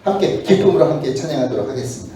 함께 기쁨으로 함께 찬양하도록 하겠습니다.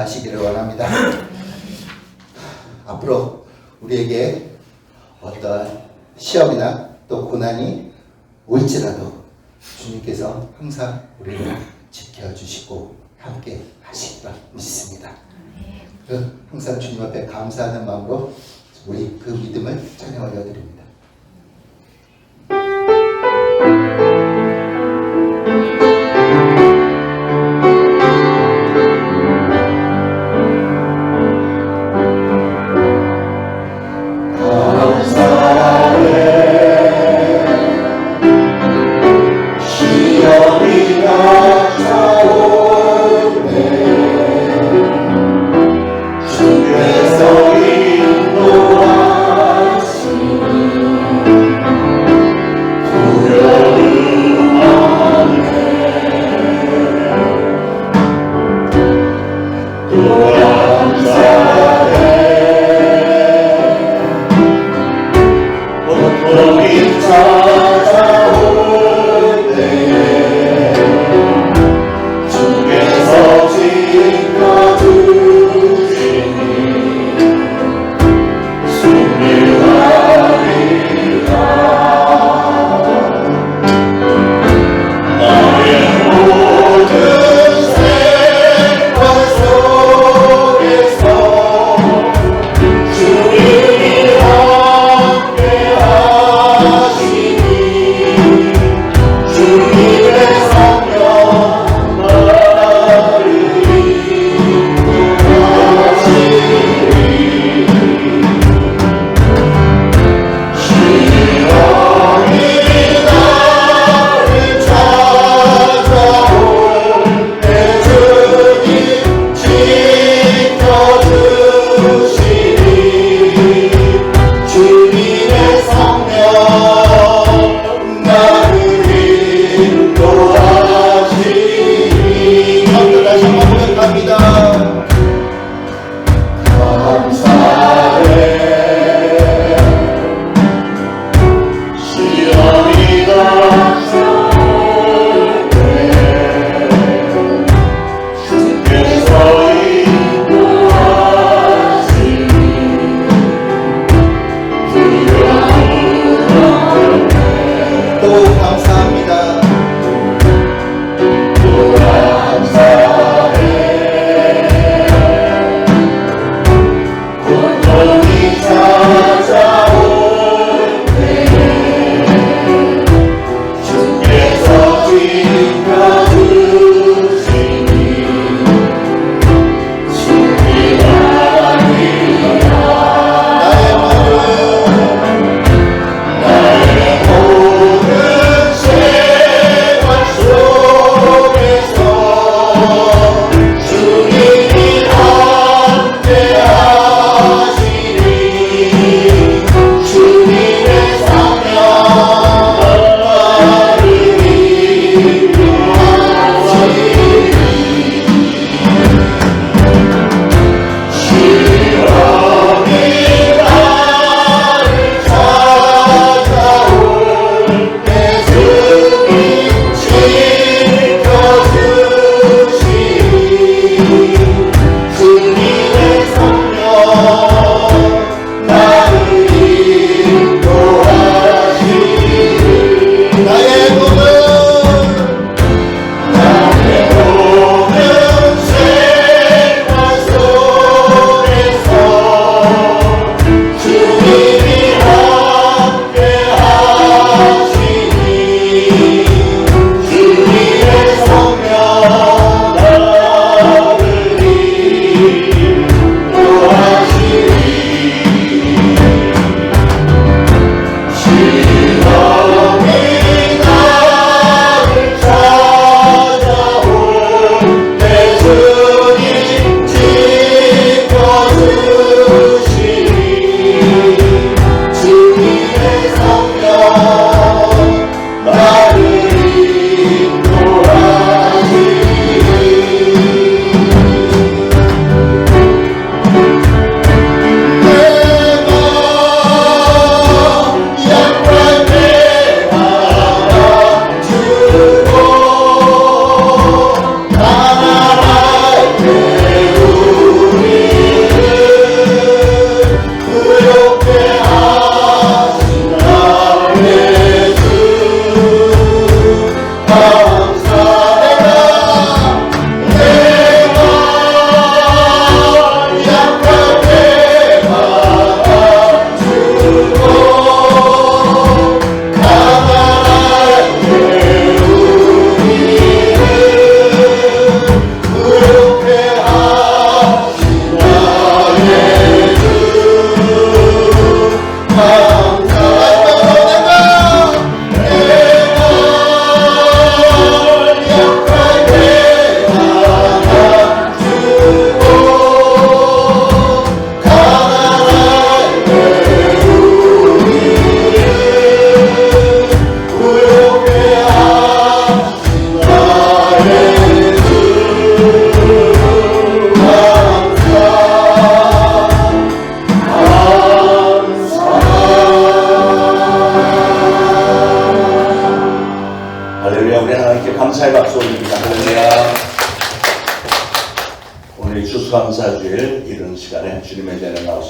하시기를 원합니다. 앞으로 우리에게 어떠한 시험이나 또 고난이 올지라도 주님께서 항상 우리를 지켜주시고 함께 하시리라 믿습니다. 항상 주님 앞에 감사하는 마음으로 우리 그 믿음을 찬양 올려드립니다.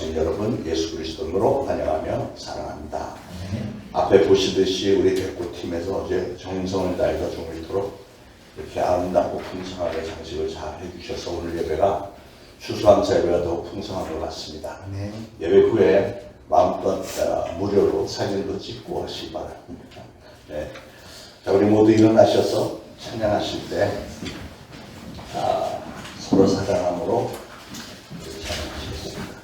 오신 여러분 예수 그리스도 이름으로 환영하며 사랑합니다. 앞에 보시듯이 우리 백구팀에서 어제 정성을 다해서 종일토록 이렇게 아름답고 풍성하게 장식을 잘 해주셔서 오늘 예배가 추수감사 예배가 더욱 풍성한 것 같습니다. 예배 후에 마음껏 무료로 사진도 찍고 하시기 바랍니다. 네. 자, 우리 모두 일어나셔서 찬양하실 때 서로 사랑함으로 찬양하시겠습니다.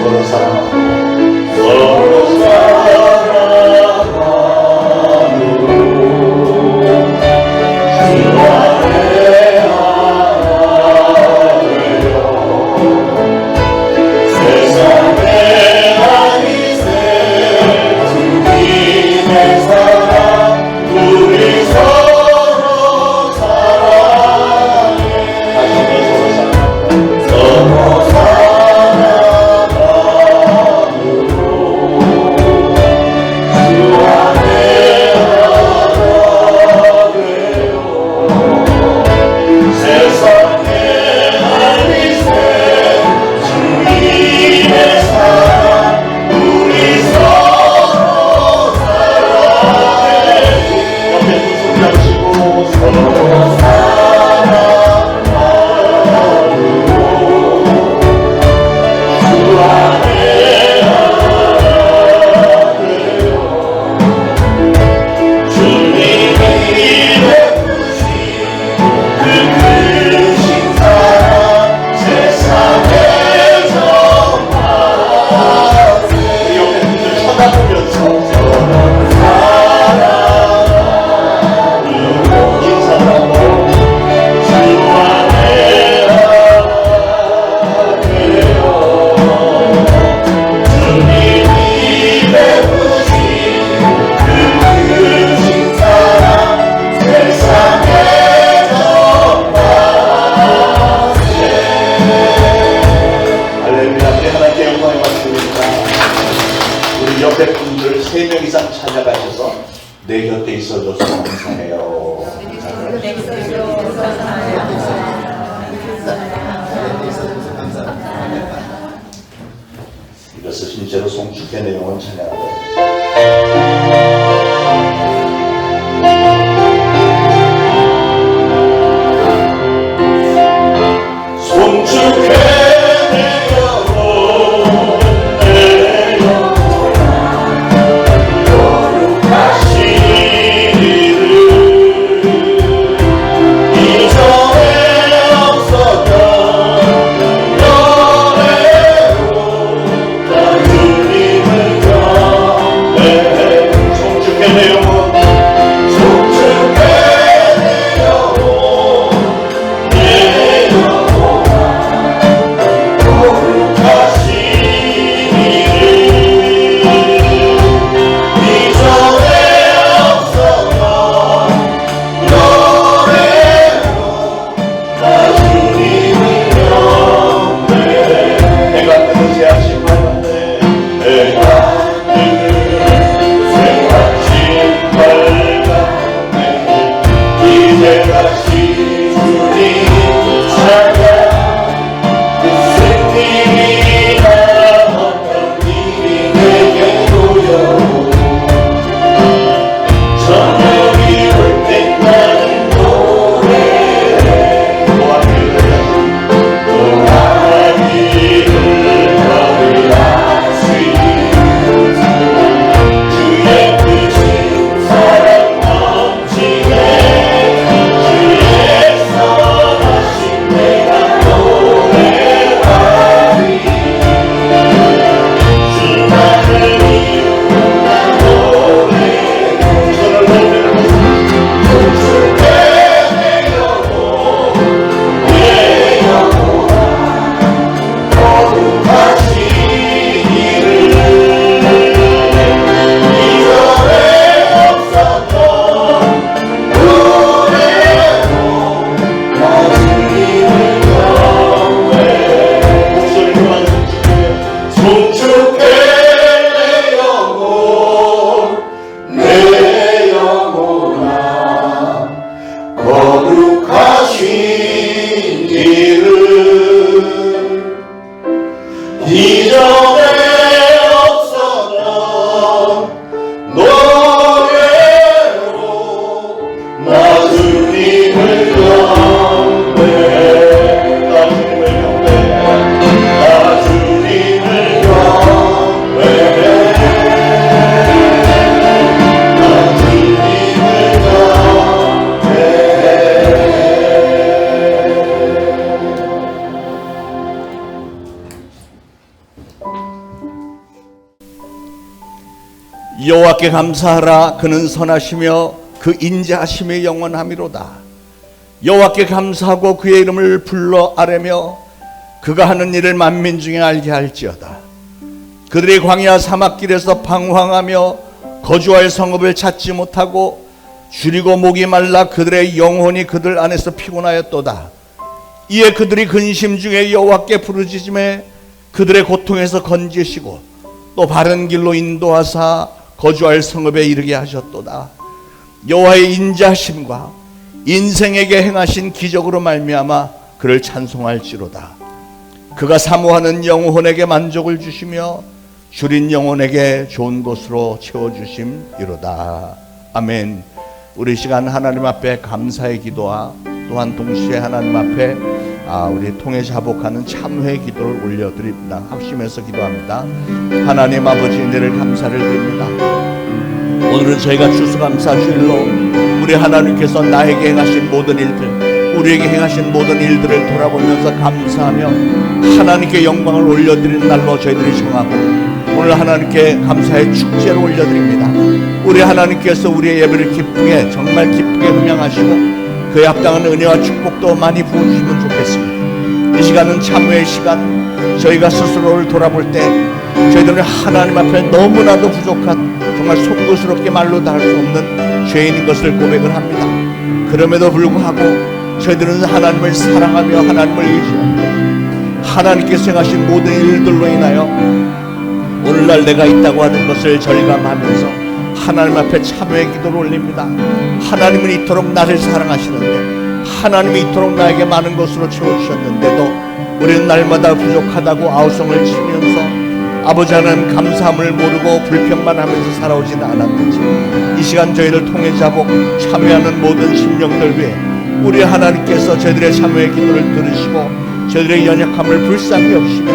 서로 사랑함으로 서로 옆에 분들 3명 이상 찾아가셔서 내 곁에 있어줘서 감사해요. 이것을 실제로 송축의 내용은 찬양하고 주님을 여호와께 감사하라. 그는 선하시며 그 인자하심이 영원함이로다. 여호와께 감사하고 그의 이름을 불러 아뢰며 그가 하는 일을 만민 중에 알게 할지어다. 그들이 광야 사막길에서 방황하며 거주할 성읍을 찾지 못하고 줄이고 목이 말라 그들의 영혼이 그들 안에서 피곤하였도다. 이에 그들이 근심 중에 여호와께 부르짖음에 그들의 고통에서 건지시고 또 바른 길로 인도하사 거주할 성읍에 이르게 하셨도다. 여호와의 인자하심과 인생에게 행하신 기적으로 말미암아 그를 찬송할지로다. 그가 사모하는 영혼에게 만족을 주시며 줄인 영혼에게 좋은 곳으로 채워주심이로다. 아멘. 우리 시간 하나님 앞에 감사의 기도와 또한 동시에 하나님 앞에 우리 통해 자복하는 참회의 기도를 올려드립니다. 합심해서 기도합니다. 하나님 아버지, 은혜를 감사를 드립니다. 오늘은 저희가 추수감사주일로 우리 하나님께서 나에게 행하신 모든 일들, 우리에게 행하신 모든 일들을 돌아보면서 감사하며 하나님께 영광을 올려드리는 날로 저희들이 정하고 오늘 하나님께 감사의 축제를 올려드립니다. 우리 하나님께서 우리의 예배를 기쁘게, 정말 기쁘게 음양하시고 그에 합당한 은혜와 축복도 많이 부어주시면 좋겠습니다. 이 시간은 참회의 시간, 저희가 스스로를 돌아볼 때 저희들은 하나님 앞에 너무나도 부족한, 정말 송구스럽게 말로 다 할 수 없는 죄인인 것을 고백을 합니다. 그럼에도 불구하고 저희들은 하나님을 사랑하며 하나님을 의지하며 하나님께서 행하신 모든 일들로 인하여 오늘날 내가 있다고 하는 것을 절감하면서 하나님 앞에 참회의 기도를 올립니다. 하나님은 이토록 나를 사랑하시는데, 하나님이 이토록 나에게 많은 것으로 채워주셨는데도 우리는 날마다 부족하다고 아우성을 치면서 아버지 하나님 감사함을 모르고 불평만 하면서 살아오지는 않았는지, 이 시간 저희를 통해 자복 참회하는 모든 심령들 위해 우리 하나님께서 저희들의 참회의 기도를 들으시고 저희들의 연약함을 불쌍히 여기시며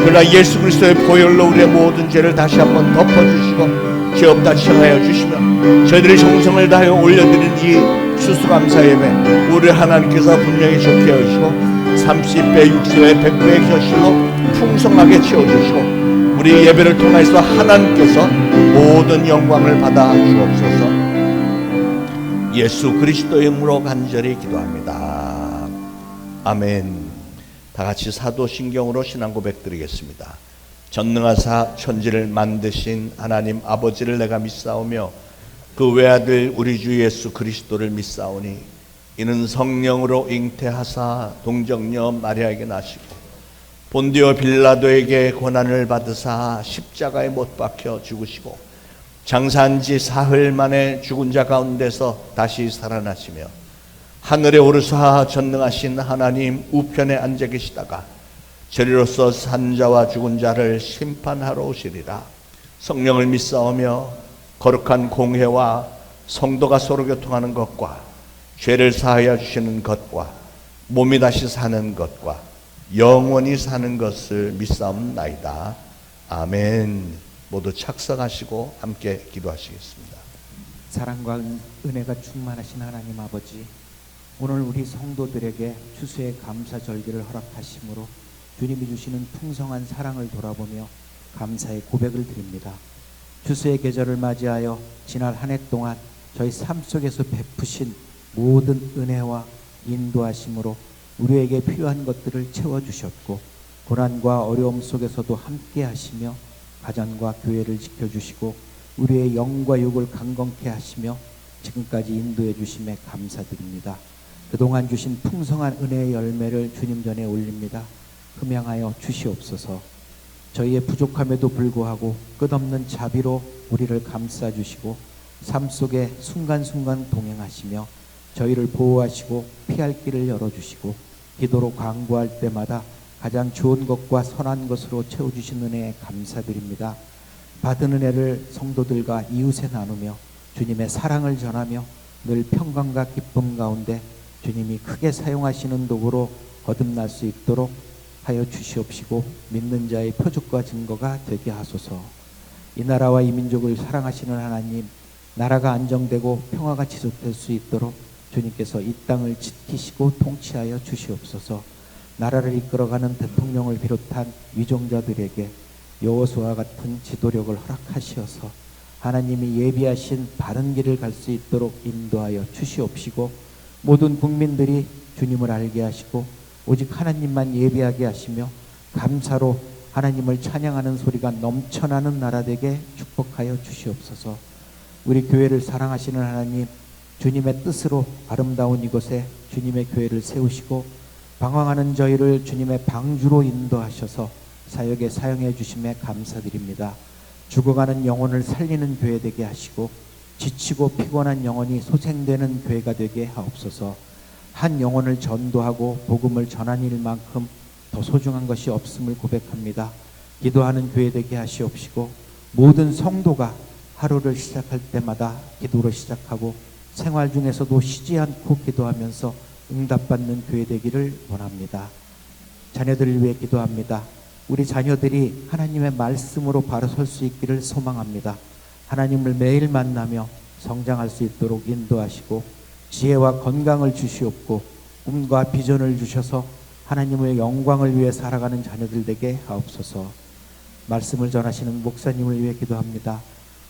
그러나 예수 그리스도의 보혈로 우리의 모든 죄를 다시 한번 덮어주시고 죄 없다 치하여 주시며 저희들의 정성을 다하여 올려드린 이 추수감사 예배 우리 하나님께서 분명히 좋게 하시고 30배, 60배, 100배의 결실로 풍성하게 채워주시고 우리 예배를 통해서 하나님께서 모든 영광을 받아 주옵소서. 예수 그리스도의 이름으로 간절히 기도합니다. 아멘. 다 같이 사도신경으로 신앙 고백 드리겠습니다. 전능하사 천지를 만드신 하나님 아버지를 내가 믿사오며 그 외아들 우리 주 예수 그리스도를 믿사오니 이는 성령으로 잉태하사 동정녀 마리아에게 나시고 본디오 빌라도에게 고난을 받으사 십자가에 못 박혀 죽으시고 장사한 지 사흘 만에 죽은 자 가운데서 다시 살아나시며 하늘에 오르사 전능하신 하나님 우편에 앉아 계시다가 저리로서 산자와 죽은 자를 심판하러 오시리라. 성령을 믿사오며 거룩한 공회와 성도가 서로 교통하는 것과 죄를 사하여 주시는 것과 몸이 다시 사는 것과 영원히 사는 것을 믿사옵나이다. 아멘. 모두 착석하시고 함께 기도하시겠습니다. 사랑과 은혜가 충만하신 하나님 아버지, 오늘 우리 성도들에게 추수의 감사 절기를 허락하심으로 주님이 주시는 풍성한 사랑을 돌아보며 감사의 고백을 드립니다. 추수의 계절을 맞이하여 지난 한 해 동안 저희 삶 속에서 베푸신 모든 은혜와 인도하심으로 우리에게 필요한 것들을 채워주셨고 고난과 어려움 속에서도 함께 하시며 가정과 교회를 지켜주시고 우리의 영과 육을 강건케 하시며 지금까지 인도해 주심에 감사드립니다. 그동안 주신 풍성한 은혜의 열매를 주님 전에 올립니다. 흠양하여 주시옵소서. 저희의 부족함에도 불구하고 끝없는 자비로 우리를 감싸주시고 삶 속에 순간순간 동행하시며 저희를 보호하시고 피할 길을 열어주시고 기도로 강구할 때마다 가장 좋은 것과 선한 것으로 채워주신 은혜에 감사드립니다. 받은 은혜를 성도들과 이웃에 나누며 주님의 사랑을 전하며 늘 평강과 기쁨 가운데 주님이 크게 사용하시는 도구로 거듭날 수 있도록 하여 주시옵시고 믿는 자의 표적과 증거가 되게 하소서. 이 나라와 이 민족을 사랑하시는 하나님, 나라가 안정되고 평화가 지속될 수 있도록 주님께서 이 땅을 지키시고 통치하여 주시옵소서. 나라를 이끌어가는 대통령을 비롯한 위종자들에게 여호수아와 같은 지도력을 허락하시어서 하나님이 예비하신 바른 길을 갈 수 있도록 인도하여 주시옵시고 모든 국민들이 주님을 알게 하시고 오직 하나님만 예비하게 하시며 감사로 하나님을 찬양하는 소리가 넘쳐나는 나라 되게 축복하여 주시옵소서. 우리 교회를 사랑하시는 하나님, 주님의 뜻으로 아름다운 이곳에 주님의 교회를 세우시고 방황하는 저희를 주님의 방주로 인도하셔서 사역에 사용해 주심에 감사드립니다. 죽어가는 영혼을 살리는 교회 되게 하시고 지치고 피곤한 영혼이 소생되는 교회가 되게 하옵소서. 한 영혼을 전도하고 복음을 전한 일만큼 더 소중한 것이 없음을 고백합니다. 기도하는 교회 되게 하시옵시고 모든 성도가 하루를 시작할 때마다 기도로 시작하고 생활 중에서도 쉬지 않고 기도하면서 응답받는 교회 되기를 원합니다. 자녀들을 위해 기도합니다. 우리 자녀들이 하나님의 말씀으로 바로 설 수 있기를 소망합니다. 하나님을 매일 만나며 성장할 수 있도록 인도하시고 지혜와 건강을 주시옵고 꿈과 비전을 주셔서 하나님의 영광을 위해 살아가는 자녀들 되게 하옵소서. 말씀을 전하시는 목사님을 위해 기도합니다.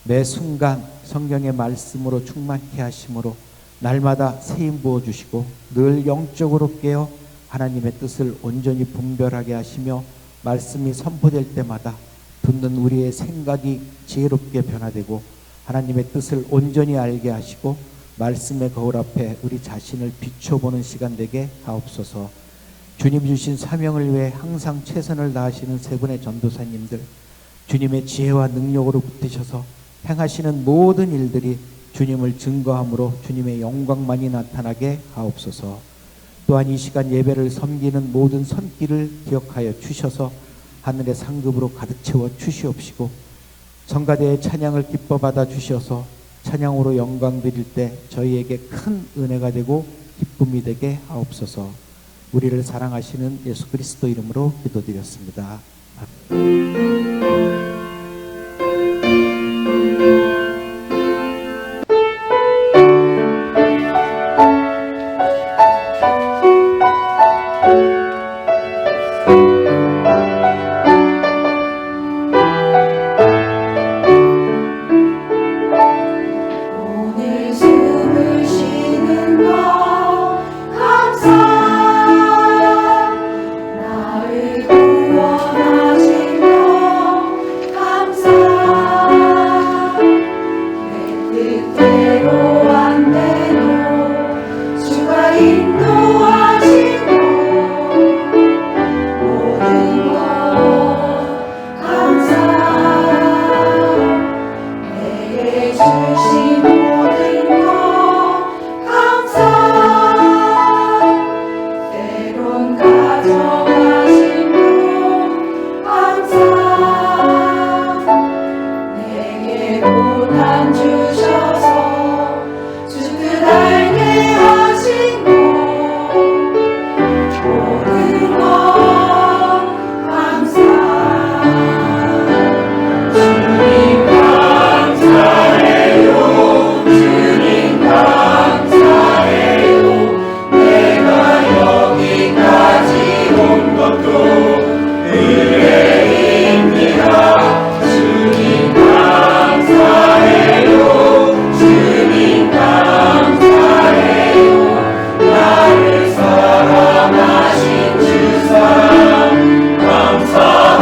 매 순간 성경의 말씀으로 충만케 하심으로 날마다 세임 부어주시고 늘 영적으로 깨어 하나님의 뜻을 온전히 분별하게 하시며 말씀이 선포될 때마다 듣는 우리의 생각이 지혜롭게 변화되고 하나님의 뜻을 온전히 알게 하시고 말씀의 거울 앞에 우리 자신을 비춰보는 시간 되게 하옵소서. 주님 주신 사명을 위해 항상 최선을 다하시는 세 분의 전도사님들, 주님의 지혜와 능력으로 붙드셔서 행하시는 모든 일들이 주님을 증거함으로 주님의 영광만이 나타나게 하옵소서. 또한 이 시간 예배를 섬기는 모든 손길을 기억하여 주셔서 하늘의 상급으로 가득 채워 주시옵시고 성가대의 찬양을 기뻐 받아 주셔서 찬양으로 영광 드릴 때 저희에게 큰 은혜가 되고 기쁨이 되게 하옵소서. 우리를 사랑하시는 예수 그리스도 이름으로 기도드렸습니다. 오늘 숨을 쉬는 것 감사, 나를 구원하신 것 감사, 내 뜻대로 안 되도 주가 인도하신 것 모든 것 감사, 내게 주신 모든 것 감사, 때론 가져가신 것 감사, 내게 보답 주셔서 주 뜻 알게 하신 것 모든 것 감사. 주님 감사해요. 주님 감사해요. 내가 여기까지 온 것도 은혜입니다. 주님 감사해요. 주님 감사해요. 나를 사랑하신 주 사랑 감사합니다.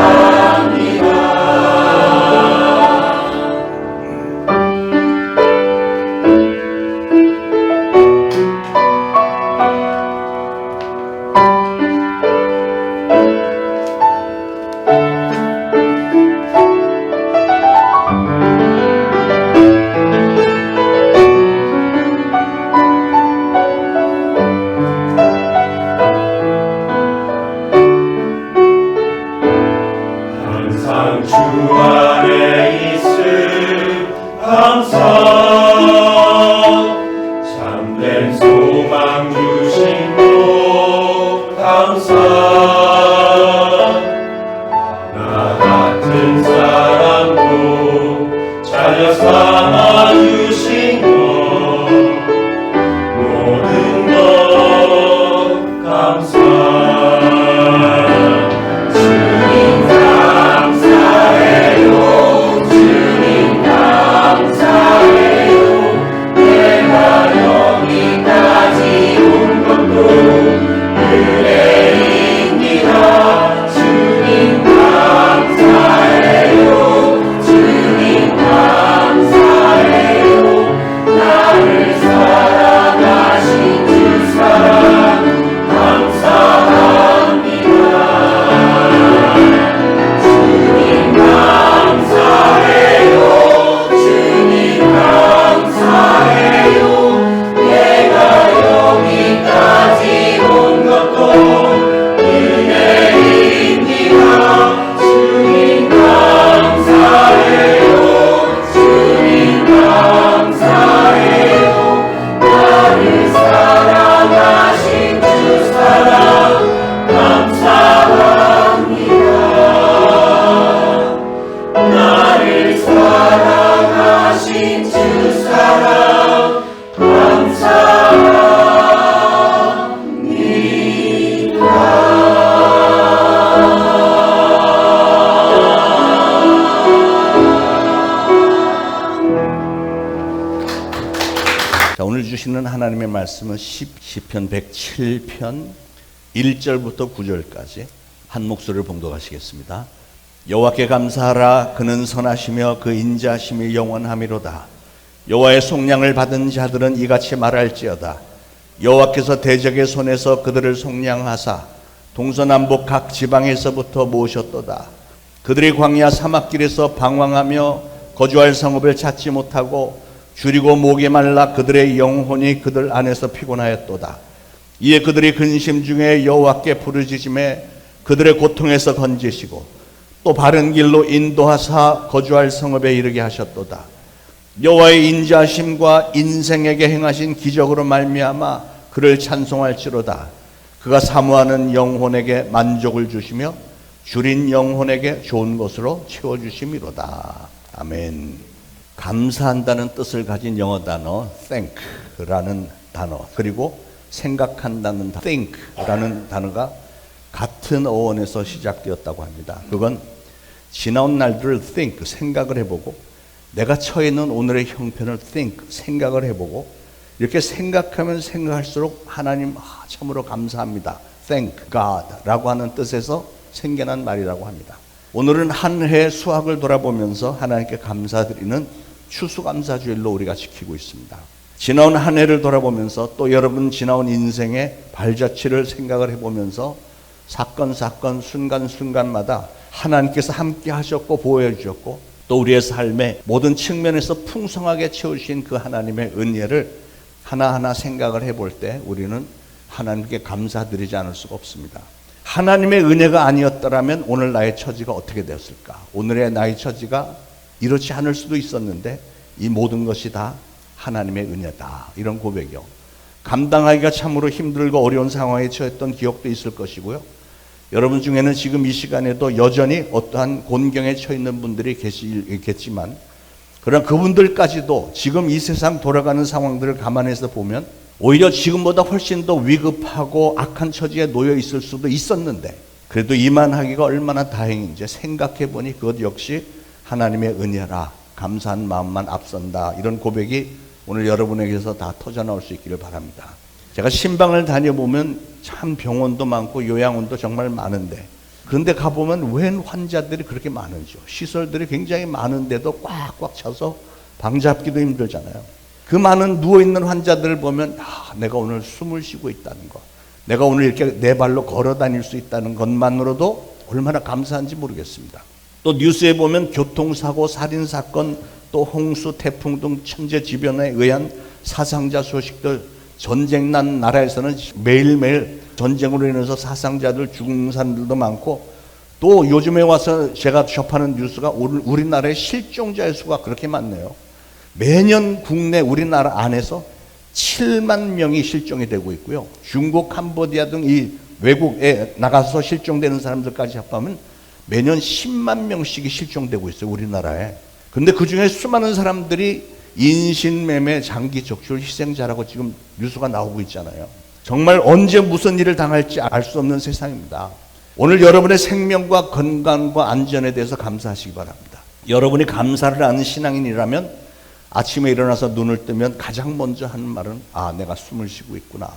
항상 주 안에 있을 감사, 참된 소망 주신 것 감사, 나 같은 사람도 자녀 삼아 주신 것 모든 것 감사. 주님 감사해요. 주님 감사해요. 하나님의 말씀은 시편 107편 1절부터 9절까지 한 목소리를 봉독하시겠습니다. 여호와께 감사하라. 그는 선하시며 그 인자하심이 영원하미로다. 여호와의 속량을 받은 자들은 이같이 말할지어다. 여호와께서 대적의 손에서 그들을 속량하사 동서남북 각 지방에서부터 모으셨도다. 그들이 광야 사막길에서 방황하며 거주할 성읍을 찾지 못하고 줄이고 목이 말라 그들의 영혼이 그들 안에서 피곤하였도다. 이에 그들이 근심 중에 여호와께 부르짖음에 그들의 고통에서 건지시고 또 바른 길로 인도하사 거주할 성읍에 이르게 하셨도다. 여호와의 인자하심과 인생에게 행하신 기적으로 말미암아 그를 찬송할지로다. 그가 사모하는 영혼에게 만족을 주시며 줄인 영혼에게 좋은 것으로 채워주심이로다. 아멘. 감사한다는 뜻을 가진 영어 단어 thank라는 단어, 그리고 생각한다는 think라는 단어가 같은 어원에서 시작되었다고 합니다. 그건 지나온 날들을 think, 생각을 해보고, 내가 처해 있는 오늘의 형편을 think, 생각을 해보고, 이렇게 생각하면 생각할수록 하나님 참으로 감사합니다, thank God 라고 하는 뜻에서 생겨난 말이라고 합니다. 오늘은 한 해 수학을 돌아보면서 하나님께 감사드리는 추수감사주일로 우리가 지키고 있습니다. 지나온 한 해를 돌아보면서 또 여러분 지나온 인생의 발자취를 생각을 해보면서 사건 순간순간마다 하나님께서 함께 하셨고 보호해 주셨고 또 우리의 삶의 모든 측면에서 풍성하게 채우신 그 하나님의 은혜를 하나하나 생각을 해볼 때 우리는 하나님께 감사드리지 않을 수가 없습니다. 하나님의 은혜가 아니었더라면 오늘 나의 처지가 어떻게 되었을까? 오늘의 나의 처지가 이렇지 않을 수도 있었는데 이 모든 것이 다 하나님의 은혜다. 이런 고백이요. 감당하기가 참으로 힘들고 어려운 상황에 처했던 기억도 있을 것이고요. 여러분 중에는 지금 이 시간에도 여전히 어떠한 곤경에 처해 있는 분들이 계시겠지만 그러나 그분들까지도 지금 이 세상 돌아가는 상황들을 감안해서 보면 오히려 지금보다 훨씬 더 위급하고 악한 처지에 놓여 있을 수도 있었는데 그래도 이만하기가 얼마나 다행인지 생각해 보니 그것 역시 하나님의 은혜라, 감사한 마음만 앞선다. 이런 고백이 오늘 여러분에게서 다 터져나올 수 있기를 바랍니다. 제가 신방을 다녀보면 참 병원도 많고 요양원도 정말 많은데 그런데 가보면 웬 환자들이 그렇게 많은지요. 시설들이 굉장히 많은데도 꽉꽉 차서 방 잡기도 힘들잖아요. 그 많은 누워있는 환자들을 보면 내가 오늘 숨을 쉬고 있다는 것, 내가 오늘 이렇게 내 발로 걸어 다닐 수 있다는 것만으로도 얼마나 감사한지 모르겠습니다. 또 뉴스에 보면 교통사고, 살인사건, 또 홍수, 태풍 등 천재지변에 의한 사상자 소식들, 전쟁 난 나라에서는 매일매일 전쟁으로 인해서 사상자들 죽은 사람들도 많고 또 요즘에 와서 제가 접하는 뉴스가 우리나라의 실종자의 수가 그렇게 많네요. 매년 국내 우리나라 안에서 7만 명이 실종이 되고 있고요. 중국, 캄보디아 등 이 외국에 나가서 실종되는 사람들까지 합하면 매년 10만 명씩이 실종되고 있어요, 우리나라에. 근데 그 중에 수많은 사람들이 인신매매, 장기 적출 희생자라고 지금 뉴스가 나오고 있잖아요. 정말 언제 무슨 일을 당할지 알 수 없는 세상입니다. 오늘 여러분의 생명과 건강과 안전에 대해서 감사하시기 바랍니다. 여러분이 감사를 하는 신앙인이라면 아침에 일어나서 눈을 뜨면 가장 먼저 하는 말은 내가 숨을 쉬고 있구나.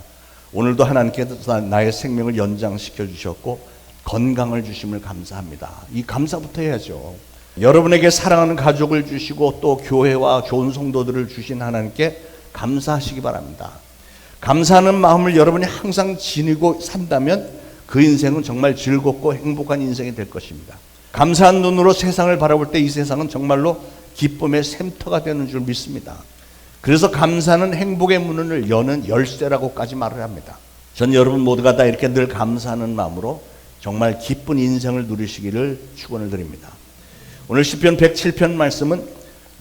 오늘도 하나님께서 나의 생명을 연장시켜 주셨고 건강을 주심을 감사합니다. 이 감사부터 해야죠. 여러분에게 사랑하는 가족을 주시고 또 교회와 좋은 성도들을 주신 하나님께 감사하시기 바랍니다. 감사하는 마음을 여러분이 항상 지니고 산다면 그 인생은 정말 즐겁고 행복한 인생이 될 것입니다. 감사한 눈으로 세상을 바라볼 때 이 세상은 정말로 기쁨의 샘터가 되는 줄 믿습니다. 그래서 감사는 행복의 문을 여는 열쇠라고까지 말을 합니다. 전 여러분 모두가 다 이렇게 늘 감사하는 마음으로 정말 기쁜 인생을 누리시기를 축원을 드립니다. 오늘 시편 107편 말씀은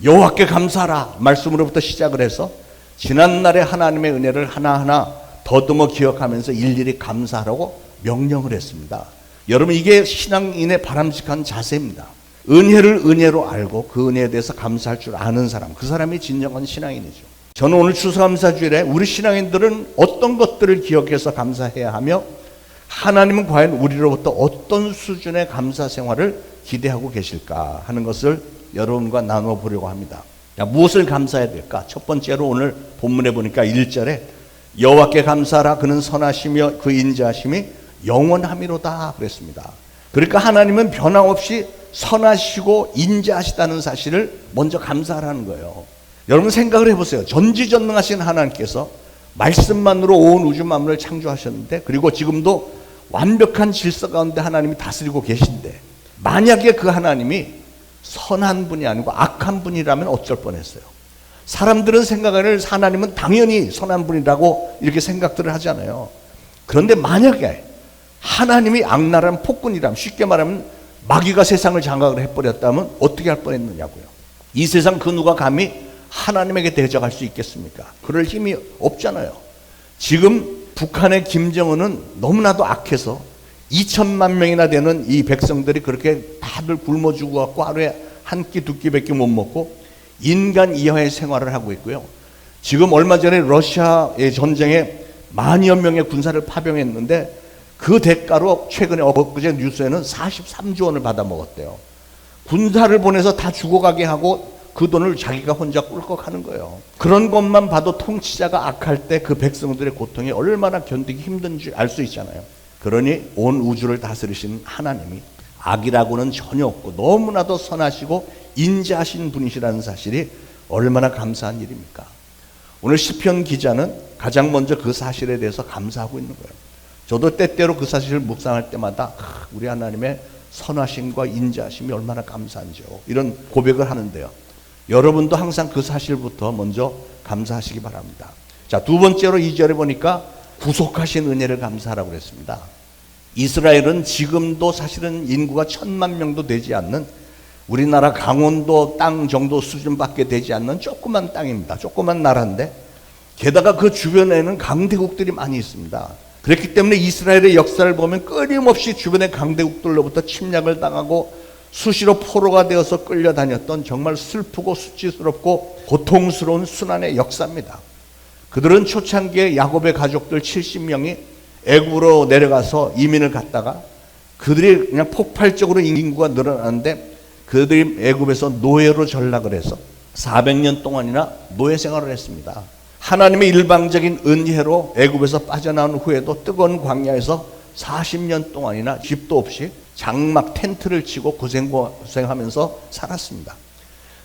여호와께 감사하라 말씀으로부터 시작을 해서 지난날의 하나님의 은혜를 하나하나 더듬어 기억하면서 일일이 감사하라고 명령을 했습니다. 여러분 이게 신앙인의 바람직한 자세입니다. 은혜를 은혜로 알고 그 은혜에 대해서 감사할 줄 아는 사람, 그 사람이 진정한 신앙인이죠. 저는 오늘 추수감사주일에 우리 신앙인들은 어떤 것들을 기억해서 감사해야 하며 하나님은 과연 우리로부터 어떤 수준의 감사 생활을 기대하고 계실까 하는 것을 여러분과 나눠 보려고 합니다. 무엇을 감사해야 될까? 첫 번째로 오늘 본문에 보니까 1절에 여호와께 감사하라. 그는 선하시며 그 인자하심이 영원함이로다 그랬습니다. 그러니까 하나님은 변함없이 선하시고 인자하시다는 사실을 먼저 감사하라는 거예요. 여러분 생각을 해보세요. 전지전능하신 하나님께서 말씀만으로 온 우주 만물을 창조하셨는데, 그리고 지금도 완벽한 질서 가운데 하나님이 다스리고 계신데, 만약에 그 하나님이 선한 분이 아니고 악한 분이라면 어쩔 뻔했어요. 사람들은 생각을 하나님은 당연히 선한 분이라고 이렇게 생각들을 하잖아요. 그런데 만약에 하나님이 악랄한 폭군이라면, 쉽게 말하면 마귀가 세상을 장악을 해버렸다면 어떻게 할 뻔했느냐고요. 이 세상 그 누가 감히 하나님에게 대적할 수 있겠습니까? 그럴 힘이 없잖아요. 지금 북한의 김정은은 너무나도 악해서 2천만 명이나 되는 이 백성들이 그렇게 다들 굶어 죽어갖고 하루에 한 끼 두 끼밖에 못 먹고 인간 이하의 생활을 하고 있고요. 지금 얼마 전에 러시아의 전쟁에 만여 명의 군사를 파병했는데 그 대가로 최근에 엊그제 뉴스에는 43조 원을 받아 먹었대요. 군사를 보내서 다 죽어가게 하고 그 돈을 자기가 혼자 꿀꺽하는 거예요. 그런 것만 봐도 통치자가 악할 때 그 백성들의 고통이 얼마나 견디기 힘든지 알 수 있잖아요. 그러니 온 우주를 다스리신 하나님이 악이라고는 전혀 없고 너무나도 선하시고 인자하신 분이시라는 사실이 얼마나 감사한 일입니까? 오늘 시편 기자는 가장 먼저 그 사실에 대해서 감사하고 있는 거예요. 저도 때때로 그 사실을 묵상할 때마다 우리 하나님의 선하심과 인자하심이 얼마나 감사한지요, 이런 고백을 하는데요. 여러분도 항상 그 사실부터 먼저 감사하시기 바랍니다. 자, 두 번째로 2절에 보니까 구속하신 은혜를 감사하라고 그랬습니다. 이스라엘은 지금도 사실은 인구가 1,000만 명도 되지 않는, 우리나라 강원도 땅 정도 수준밖에 되지 않는 조그만 땅입니다. 조그만 나라인데 게다가 그 주변에는 강대국들이 많이 있습니다. 그렇기 때문에 이스라엘의 역사를 보면 끊임없이 주변의 강대국들로부터 침략을 당하고 수시로 포로가 되어서 끌려다녔던 정말 슬프고 수치스럽고 고통스러운 순환의 역사입니다. 그들은 초창기에 야곱의 가족들 70명이 애굽으로 내려가서 이민을 갔다가 그들이 그냥 폭발적으로 인구가 늘어났는데 그들이 애굽에서 노예로 전락을 해서 400년 동안이나 노예 생활을 했습니다. 하나님의 일방적인 은혜로 애굽에서 빠져나온 후에도 뜨거운 광야에서 40년 동안이나 집도 없이 장막 텐트를 치고 고생하면서 살았습니다.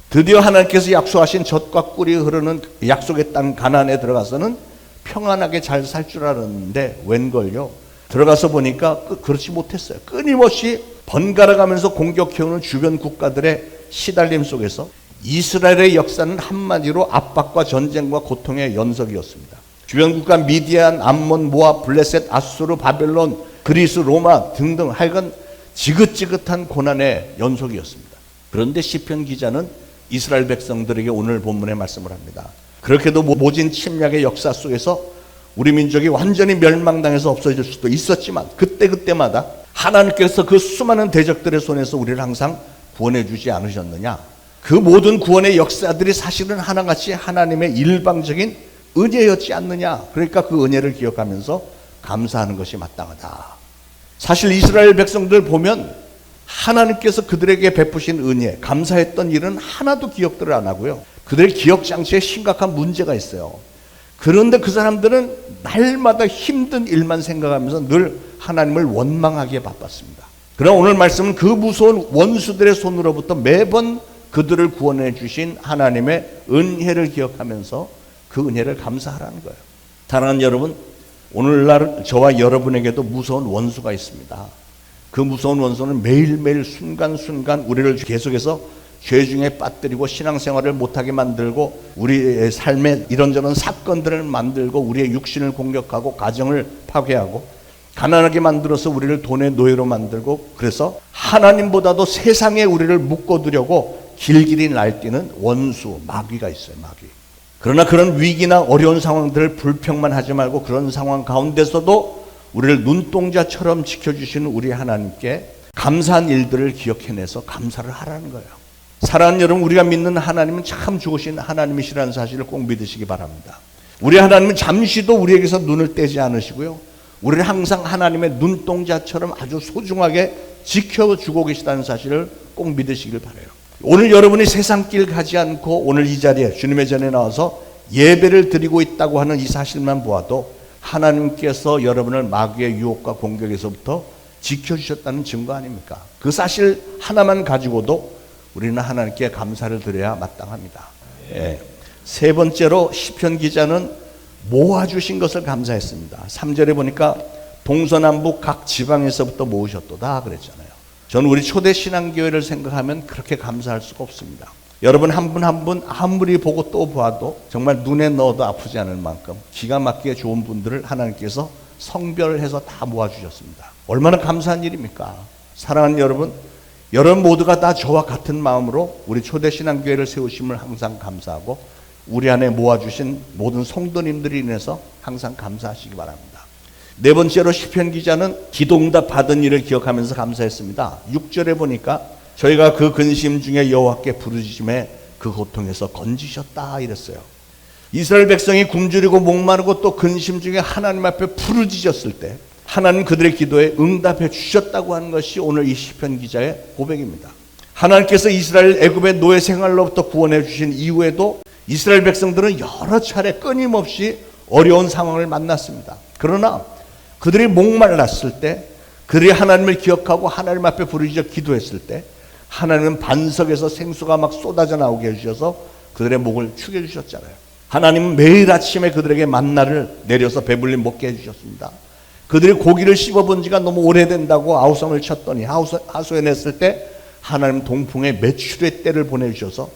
드디어 하나님께서 약속하신 젖과 꿀이 흐르는 약속의 땅 가나안에 들어가서는 평안하게 잘 살 줄 알았는데 웬걸요, 들어가서 보니까 그렇지 못했어요. 끊임없이 번갈아가면서 공격해오는 주변 국가들의 시달림 속에서 이스라엘의 역사는 한마디로 압박과 전쟁과 고통의 연속이었습니다. 주변 국가 미디안, 암몬, 모압, 블레셋, 아수르, 바벨론, 그리스, 로마 등등 하여간 지긋지긋한 고난의 연속이었습니다. 그런데 시편 기자는 이스라엘 백성들에게 오늘 본문의 말씀을 합니다. 그렇게도 모진 침략의 역사 속에서 우리 민족이 완전히 멸망당해서 없어질 수도 있었지만 그때마다 하나님께서 그 수많은 대적들의 손에서 우리를 항상 구원해 주지 않으셨느냐. 그 모든 구원의 역사들이 사실은 하나같이 하나님의 일방적인 은혜였지 않느냐. 그러니까 그 은혜를 기억하면서 감사하는 것이 마땅하다. 사실 이스라엘 백성들 보면 하나님께서 그들에게 베푸신 은혜, 감사했던 일은 하나도 기억들을 안 하고요. 그들의 기억 장치에 심각한 문제가 있어요. 그런데 그 사람들은 날마다 힘든 일만 생각하면서 늘 하나님을 원망하기에 바빴습니다. 그러나 오늘 말씀은 그 무서운 원수들의 손으로부터 매번 그들을 구원해 주신 하나님의 은혜를 기억하면서 그 은혜를 감사하라는 거예요. 사랑하는 여러분, 오늘날 저와 여러분에게도 무서운 원수가 있습니다. 그 무서운 원수는 매일매일 순간순간 우리를 계속해서 죄 중에 빠뜨리고 신앙생활을 못하게 만들고 우리의 삶에 이런저런 사건들을 만들고 우리의 육신을 공격하고 가정을 파괴하고 가난하게 만들어서 우리를 돈의 노예로 만들고, 그래서 하나님보다도 세상에 우리를 묶어두려고 길길이 날뛰는 원수, 마귀가 있어요. 마귀. 그러나 그런 위기나 어려운 상황들을 불평만 하지 말고 그런 상황 가운데서도 우리를 눈동자처럼 지켜주시는 우리 하나님께 감사한 일들을 기억해내서 감사를 하라는 거예요. 사랑하는 여러분, 우리가 믿는 하나님은 참 좋으신 하나님이시라는 사실을 꼭 믿으시기 바랍니다. 우리 하나님은 잠시도 우리에게서 눈을 떼지 않으시고요, 우리를 항상 하나님의 눈동자처럼 아주 소중하게 지켜주고 계시다는 사실을 꼭 믿으시길 바라요. 오늘 여러분이 세상 길 가지 않고 오늘 이 자리에 주님의 전에 나와서 예배를 드리고 있다고 하는 이 사실만 보아도 하나님께서 여러분을 마귀의 유혹과 공격에서부터 지켜주셨다는 증거 아닙니까? 그 사실 하나만 가지고도 우리는 하나님께 감사를 드려야 마땅합니다. 예. 세 번째로 시편 기자는 모아주신 것을 감사했습니다. 3절에 보니까 동서남북 각 지방에서부터 모으셨도다 그랬잖아요. 저는 우리 초대 신앙교회를 생각하면 그렇게 감사할 수가 없습니다. 여러분 한 분 한 분 아무리 보고 또 봐도 정말 눈에 넣어도 아프지 않을 만큼 기가 막히게 좋은 분들을 하나님께서 성별해서 다 모아주셨습니다. 얼마나 감사한 일입니까? 사랑하는 여러분, 여러분 모두가 다 저와 같은 마음으로 우리 초대 신앙교회를 세우심을 항상 감사하고 우리 안에 모아주신 모든 성도님들이 인해서 항상 감사하시기 바랍니다. 네 번째로 시편 기자는 기도응답 받은 일을 기억하면서 감사했습니다. 6절에 보니까 저희가 그 근심 중에 여호와께 부르짖음에 그 고통에서 건지셨다 이랬어요. 이스라엘 백성이 굶주리고 목마르고 또 근심 중에 하나님 앞에 부르짖었을 때 하나님 그들의 기도에 응답해 주셨다고 하는 것이 오늘 이 시편 기자의 고백입니다. 하나님께서 이스라엘 애굽의 노예 생활로부터 구원해 주신 이후에도 이스라엘 백성들은 여러 차례 끊임없이 어려운 상황을 만났습니다. 그러나 그들이 목말랐을 때, 그들이 하나님을 기억하고 하나님 앞에 부르짖어 기도했을 때 하나님은 반석에서 생수가 막 쏟아져 나오게 해주셔서 그들의 목을 축여주셨잖아요. 하나님은 매일 아침에 그들에게 만나를 내려서 배불리 먹게 해주셨습니다. 그들이 고기를 씹어본 지가 너무 오래된다고 아우성을 쳤더니 하소연했을 때 하나님 동풍에 메추리의 때를 보내주셔서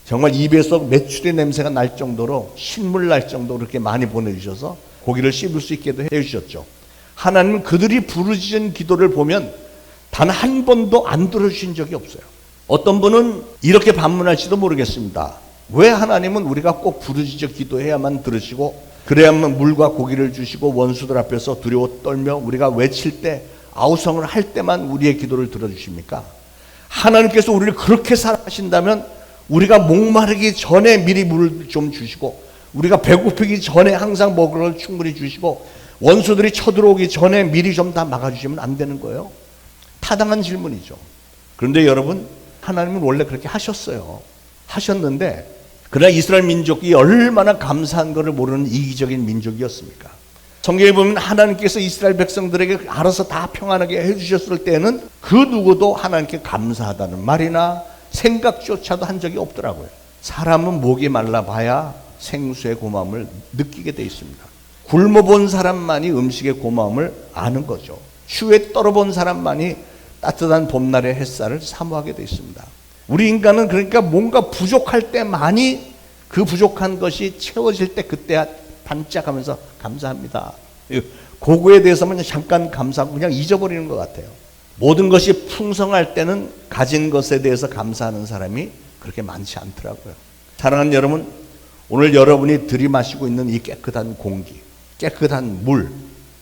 정말 입에서 메추리 냄새가 날 정도로 신물 날 정도로 그렇게 많이 보내주셔서 고기를 씹을 수 있게도 해주셨죠. 하나님은 그들이 부르짖은 기도를 보면 단 한 번도 안 들어주신 적이 없어요. 어떤 분은 이렇게 반문할지도 모르겠습니다. 왜 하나님은 우리가 꼭 부르짖어 기도해야만 들으시고 그래야만 물과 고기를 주시고 원수들 앞에서 두려워 떨며 우리가 외칠 때 아우성을 할 때만 우리의 기도를 들어주십니까? 하나님께서 우리를 그렇게 사랑하신다면 우리가 목마르기 전에 미리 물을 좀 주시고 우리가 배고프기 전에 항상 먹을 걸 충분히 주시고 원수들이 쳐들어오기 전에 미리 좀 다 막아주시면 안 되는 거예요? 타당한 질문이죠. 그런데 여러분, 하나님은 원래 그렇게 하셨어요. 하셨는데 그러나 이스라엘 민족이 얼마나 감사한 것을 모르는 이기적인 민족이었습니까? 성경에 보면 하나님께서 이스라엘 백성들에게 알아서 다 평안하게 해주셨을 때는 그 누구도 하나님께 감사하다는 말이나 생각조차도 한 적이 없더라고요. 사람은 목이 말라봐야 생수의 고마움을 느끼게 돼 있습니다. 굶어본 사람만이 음식의 고마움을 아는 거죠. 추위에 떨어본 사람만이 따뜻한 봄날의 햇살을 사모하게 돼 있습니다. 우리 인간은 그러니까 뭔가 부족할 때만이 그 부족한 것이 채워질 때 그때 반짝하면서 감사합니다. 그거에 대해서만 잠깐 감사하고 그냥 잊어버리는 것 같아요. 모든 것이 풍성할 때는 가진 것에 대해서 감사하는 사람이 그렇게 많지 않더라고요. 사랑하는 여러분, 오늘 여러분이 들이마시고 있는 이 깨끗한 공기, 깨끗한 물,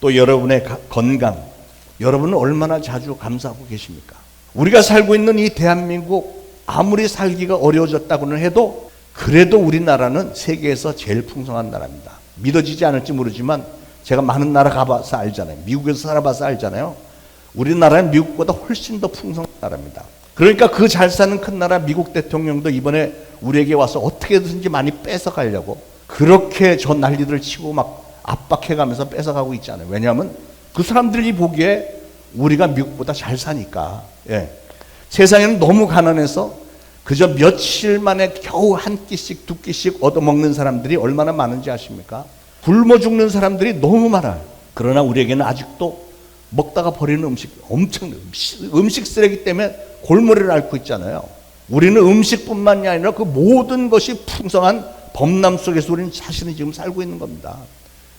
또 여러분의 건강, 여러분은 얼마나 자주 감사하고 계십니까? 우리가 살고 있는 이 대한민국 아무리 살기가 어려워졌다고는 해도 그래도 우리나라는 세계에서 제일 풍성한 나라입니다. 믿어지지 않을지 모르지만 제가 많은 나라 가봐서 알잖아요. 미국에서 살아봐서 알잖아요. 우리나라는 미국보다 훨씬 더 풍성한 나라입니다. 그러니까 그 잘 사는 큰 나라 미국 대통령도 이번에 우리에게 와서 어떻게든지 많이 뺏어가려고 그렇게 저 난리들을 치고 막 압박해가면서 뺏어가고 있잖아요. 왜냐하면 그 사람들이 보기에 우리가 미국보다 잘 사니까. 예. 세상에는 너무 가난해서 그저 며칠 만에 겨우 한 끼씩 두 끼씩 얻어먹는 사람들이 얼마나 많은지 아십니까? 굶어 죽는 사람들이 너무 많아요. 그러나 우리에게는 아직도 먹다가 버리는 음식 쓰레기 때문에 골머리를 앓고 있잖아요. 우리는 음식뿐만이 아니라 그 모든 것이 풍성한 범람 속에서 우리는 자신이 지금 살고 있는 겁니다.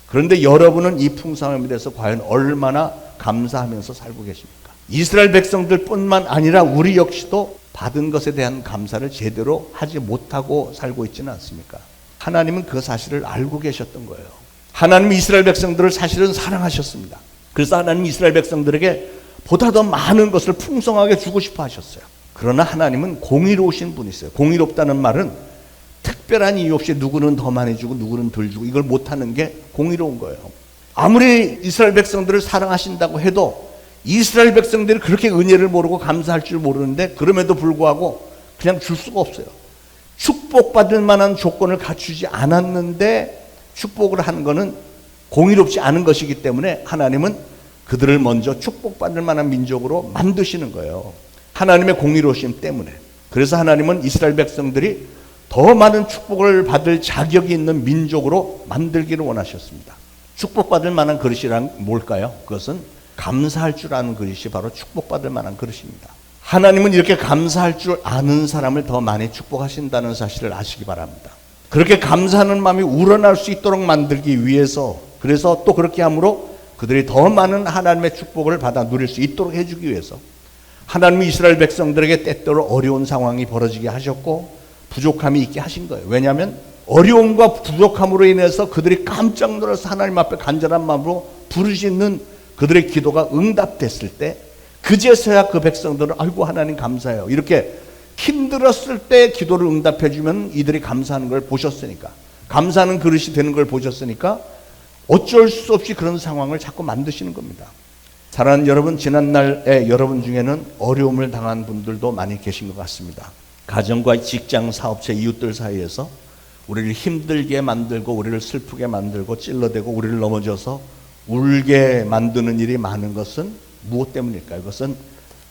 그런데 여러분은 이 풍성함에 대해서 과연 얼마나 감사하면서 살고 계십니까? 이스라엘 백성들뿐만 아니라 우리 역시도 받은 것에 대한 감사를 제대로 하지 못하고 살고 있지는 않습니까? 하나님은 그 사실을 알고 계셨던 거예요. 하나님은 이스라엘 백성들을 사실은 사랑하셨습니다. 그래서 하나님은 이스라엘 백성들에게 보다 더 많은 것을 풍성하게 주고 싶어 하셨어요. 그러나 하나님은 공의로우신 분이세요. 공의롭다는 말은 특별한 이유 없이 누구는 더 많이 주고 누구는 덜 주고 이걸 못하는 게 공의로운 거예요. 아무리 이스라엘 백성들을 사랑하신다고 해도 이스라엘 백성들이 그렇게 은혜를 모르고 감사할 줄 모르는데 그럼에도 불구하고 그냥 줄 수가 없어요. 축복받을 만한 조건을 갖추지 않았는데 축복을 하는 것은 공의롭지 않은 것이기 때문에 하나님은 그들을 먼저 축복받을 만한 민족으로 만드시는 거예요. 하나님의 공의로우심 때문에. 그래서 하나님은 이스라엘 백성들이 더 많은 축복을 받을 자격이 있는 민족으로 만들기를 원하셨습니다. 축복받을 만한 그릇이란 뭘까요? 그것은 감사할 줄 아는 그릇이 바로 축복받을 만한 그릇입니다. 하나님은 이렇게 감사할 줄 아는 사람을 더 많이 축복하신다는 사실을 아시기 바랍니다. 그렇게 감사하는 마음이 우러날 수 있도록 만들기 위해서, 그래서 또 그렇게 함으로 그들이 더 많은 하나님의 축복을 받아 누릴 수 있도록 해주기 위해서 하나님이 이스라엘 백성들에게 때때로 어려운 상황이 벌어지게 하셨고 부족함이 있게 하신 거예요. 왜냐하면 어려움과 부족함으로 인해서 그들이 깜짝 놀라서 하나님 앞에 간절한 마음으로 부르짖는 그들의 기도가 응답됐을 때 그제서야 그 백성들은 아이고 하나님 감사해요. 이렇게 힘들었을 때 기도를 응답해 주면 이들이 감사하는 걸 보셨으니까, 감사하는 그릇이 되는 걸 보셨으니까 어쩔 수 없이 그런 상황을 자꾸 만드시는 겁니다. 사랑하는 여러분, 지난날에 여러분 중에는 어려움을 당한 분들도 많이 계신 것 같습니다. 가정과 직장, 사업체, 이웃들 사이에서 우리를 힘들게 만들고 우리를 슬프게 만들고 찔러대고 우리를 넘어져서 울게 만드는 일이 많은 것은 무엇 때문일까요? 그것은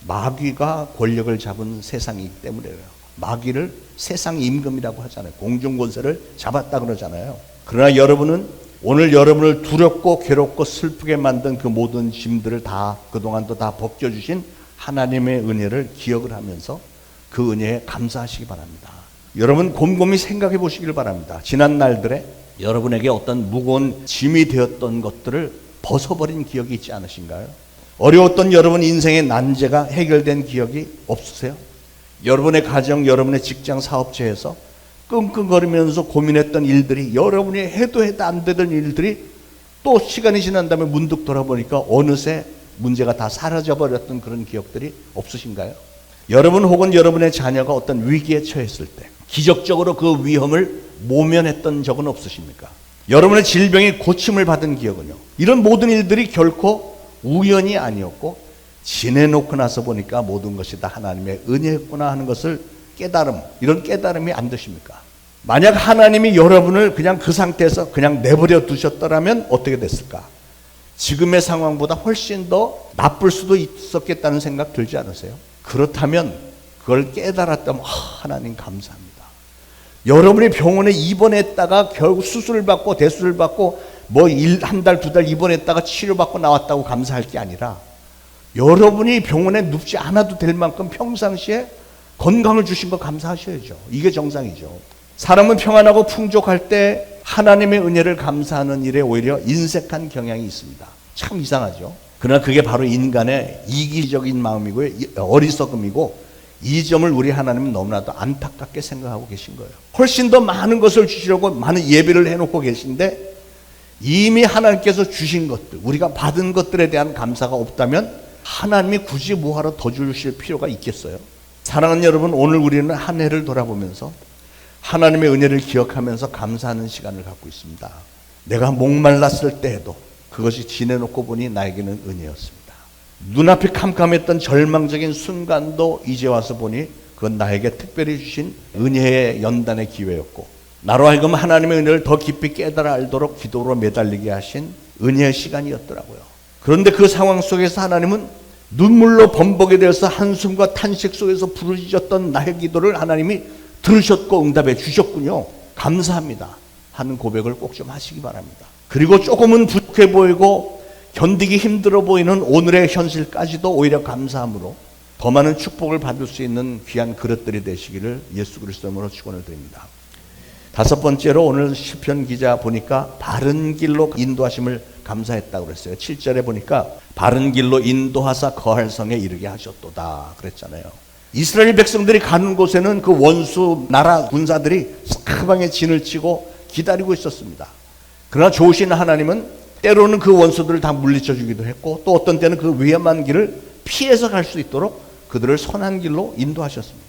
마귀가 권력을 잡은 세상이기 때문이에요. 마귀를 세상 임금이라고 하잖아요. 공중권세를 잡았다 그러잖아요. 그러나 여러분은 오늘 여러분을 두렵고 괴롭고 슬프게 만든 그 모든 짐들을 다 그동안도 다 벗겨주신 하나님의 은혜를 기억을 하면서 그 은혜에 감사하시기 바랍니다. 여러분 곰곰이 생각해 보시길 바랍니다. 지난 날들에 여러분에게 어떤 무거운 짐이 되었던 것들을 벗어버린 기억이 있지 않으신가요? 어려웠던 여러분 인생의 난제가 해결된 기억이 없으세요? 여러분의 가정, 여러분의 직장, 사업체에서 끙끙거리면서 고민했던 일들이, 여러분이 해도 안 되던 일들이 또 시간이 지난 다음에 문득 돌아보니까 어느새 문제가 다 사라져버렸던 그런 기억들이 없으신가요? 여러분 혹은 여러분의 자녀가 어떤 위기에 처했을 때 기적적으로 그 위험을 모면했던 적은 없으십니까? 여러분의 질병이 고침을 받은 기억은요? 이런 모든 일들이 결코 우연이 아니었고 지내놓고 나서 보니까 모든 것이 다 하나님의 은혜였구나 하는 것을 이런 깨달음이 안 드십니까? 만약 하나님이 여러분을 그냥 그 상태에서 그냥 내버려 두셨더라면 어떻게 됐을까? 지금의 상황보다 훨씬 더 나쁠 수도 있었겠다는 생각 들지 않으세요? 그렇다면 그걸 깨달았다면 하나님 감사합니다. 여러분이 병원에 입원했다가 결국 수술을 받고 대수를 받고 뭐 한 달, 두 달 입원했다가 치료받고 나왔다고 감사할 게 아니라 여러분이 병원에 눕지 않아도 될 만큼 평상시에 건강을 주신 거 감사하셔야죠. 이게 정상이죠. 사람은 평안하고 풍족할 때 하나님의 은혜를 감사하는 일에 오히려 인색한 경향이 있습니다. 참 이상하죠. 그러나 그게 바로 인간의 이기적인 마음이고 어리석음이고 이 점을 우리 하나님은 너무나도 안타깝게 생각하고 계신 거예요. 훨씬 더 많은 것을 주시려고 많은 예배를 해놓고 계신데 이미 하나님께서 주신 것들, 우리가 받은 것들에 대한 감사가 없다면 하나님이 굳이 뭐하러 더 주실 필요가 있겠어요? 사랑하는 여러분, 오늘 우리는 한 해를 돌아보면서 하나님의 은혜를 기억하면서 감사하는 시간을 갖고 있습니다. 내가 목말랐을 때에도 그것이 지내놓고 보니 나에게는 은혜였습니다. 눈앞이 캄캄했던 절망적인 순간도 이제 와서 보니 그건 나에게 특별히 주신 은혜의 연단의 기회였고, 나로 하여금 하나님의 은혜를 더 깊이 깨달아 알도록 기도로 매달리게 하신 은혜의 시간이었더라고요. 그런데 그 상황 속에서 하나님은 눈물로 범벅에 대해서 한숨과 탄식 속에서 부르짖었던 나의 기도를 하나님이 들으셨고 응답해 주셨군요. 감사합니다 하는 고백을 꼭 좀 하시기 바랍니다. 그리고 조금은 부족해 보이고 견디기 힘들어 보이는 오늘의 현실까지도 오히려 감사함으로 더 많은 축복을 받을 수 있는 귀한 그릇들이 되시기를 예수 그리스도 이름으로 축원을 드립니다. 다섯 번째로 오늘 시편 기자 보니까 바른 길로 인도하심을 감사했다고 그랬어요. 7절에 보니까 바른 길로 인도하사 거할 성에 이르게 하셨도다 그랬잖아요. 이스라엘 백성들이 가는 곳에는 그 원수 나라 군사들이 사방에 진을 치고 기다리고 있었습니다. 그러나 좋으신 하나님은 때로는 그 원수들을 다 물리쳐 주기도 했고 또 어떤 때는 그 위험한 길을 피해서 갈 수 있도록 그들을 선한 길로 인도하셨습니다.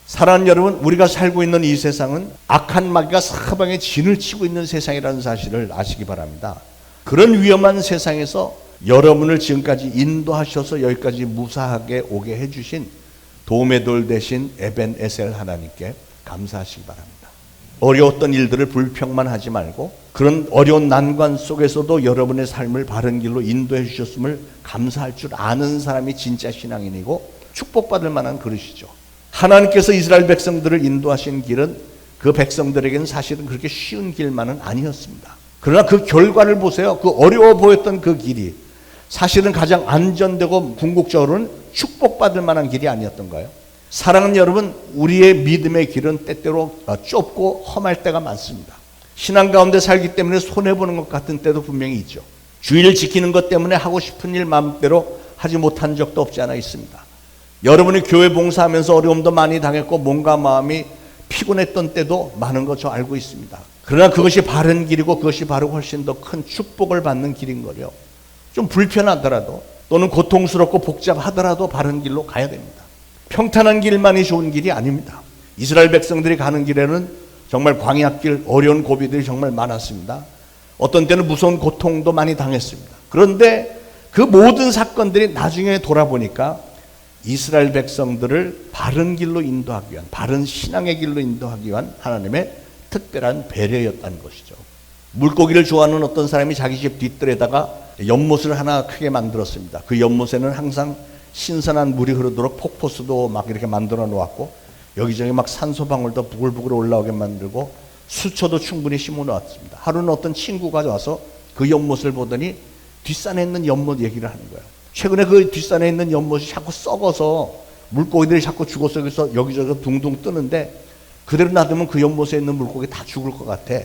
사랑하는 여러분, 우리가 살고 있는 이 세상은 악한 마귀가 사방에 진을 치고 있는 세상이라는 사실을 아시기 바랍니다. 그런 위험한 세상에서 여러분을 지금까지 인도하셔서 여기까지 무사하게 오게 해주신 도움의 돌 대신 에벤 에셀 하나님께 감사하시기 바랍니다. 어려웠던 일들을 불평만 하지 말고 그런 어려운 난관 속에서도 여러분의 삶을 바른 길로 인도해 주셨음을 감사할 줄 아는 사람이 진짜 신앙인이고 축복받을 만한 그릇이죠. 하나님께서 이스라엘 백성들을 인도하신 길은 그 백성들에게는 사실은 그렇게 쉬운 길만은 아니었습니다. 그러나 그 결과를 보세요. 그 어려워 보였던 그 길이 사실은 가장 안전되고 궁극적으로는 축복받을 만한 길이 아니었던가요? 사랑하는 여러분, 우리의 믿음의 길은 때때로 좁고 험할 때가 많습니다. 신앙 가운데 살기 때문에 손해보는 것 같은 때도 분명히 있죠. 주의를 지키는 것 때문에 하고 싶은 일 마음대로 하지 못한 적도 없지 않아 있습니다. 여러분이 교회 봉사하면서 어려움도 많이 당했고 몸과 마음이 피곤했던 때도 많은 거 저 알고 있습니다. 그러나 그것이 바른 길이고 그것이 바로 훨씬 더 큰 축복을 받는 길인 거요. 좀 불편하더라도 또는 고통스럽고 복잡하더라도 바른 길로 가야 됩니다. 평탄한 길만이 좋은 길이 아닙니다. 이스라엘 백성들이 가는 길에는 정말 광야길 어려운 고비들이 정말 많았습니다. 어떤 때는 무서운 고통도 많이 당했습니다. 그런데 그 모든 사건들이 나중에 돌아보니까 이스라엘 백성들을 바른 길로 인도하기 위한, 바른 신앙의 길로 인도하기 위한 하나님의 특별한 배려였다는 것이죠. 물고기를 좋아하는 어떤 사람이 자기 집 뒷뜰에다가 연못을 하나 크게 만들었습니다. 그 연못에는 항상 신선한 물이 흐르도록 폭포수도 막 이렇게 만들어 놓았고 여기저기 막 산소방울도 부글부글 올라오게 만들고 수초도 충분히 심어 놓았습니다. 하루는 어떤 친구가 와서 그 연못을 보더니 뒷산에 있는 연못 얘기를 하는 거예요. 최근에 그 뒷산에 있는 연못이 자꾸 썩어서 물고기들이 자꾸 죽어서 여기저기 둥둥 뜨는데 그대로 놔두면 그 연못에 있는 물고기 다 죽을 것 같아.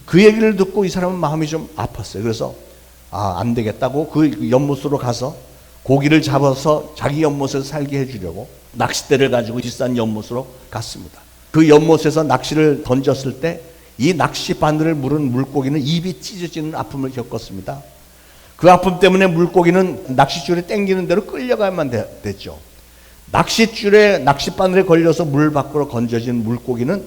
그 얘기를 듣고 이 사람은 마음이 좀 아팠어요. 그래서 안 되겠다고 그 연못으로 가서 고기를 잡아서 자기 연못에서 살게 해주려고 낚싯대를 가지고 뒷산 연못으로 갔습니다. 그 연못에서 낚시를 던졌을 때 이 낚시 바늘을 물은 물고기는 입이 찢어지는 아픔을 겪었습니다. 그 아픔 때문에 물고기는 낚싯줄에 당기는 대로 끌려가야만 됐죠. 낚싯줄에 낚싯바늘에 걸려서 물 밖으로 건져진 물고기는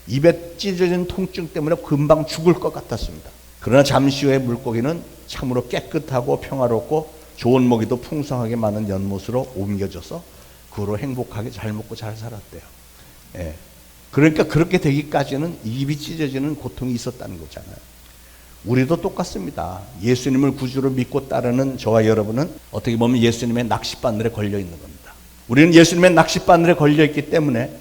입에 찢어진 통증 때문에 금방 죽을 것 같았습니다. 그러나 잠시 후에 물고기는 참으로 깨끗하고 평화롭고 좋은 먹이도 풍성하게 많은 연못으로 옮겨져서 그 후로 행복하게 잘 먹고 잘 살았대요. 예. 그러니까 그렇게 되기까지는 입이 찢어지는 고통이 있었다는 거잖아요. 우리도 똑같습니다. 예수님을 구주로 믿고 따르는 저와 여러분은 어떻게 보면 예수님의 낚싯바늘에 걸려 있는 겁니다. 우리는 예수님의 낚싯바늘에 걸려 있기 때문에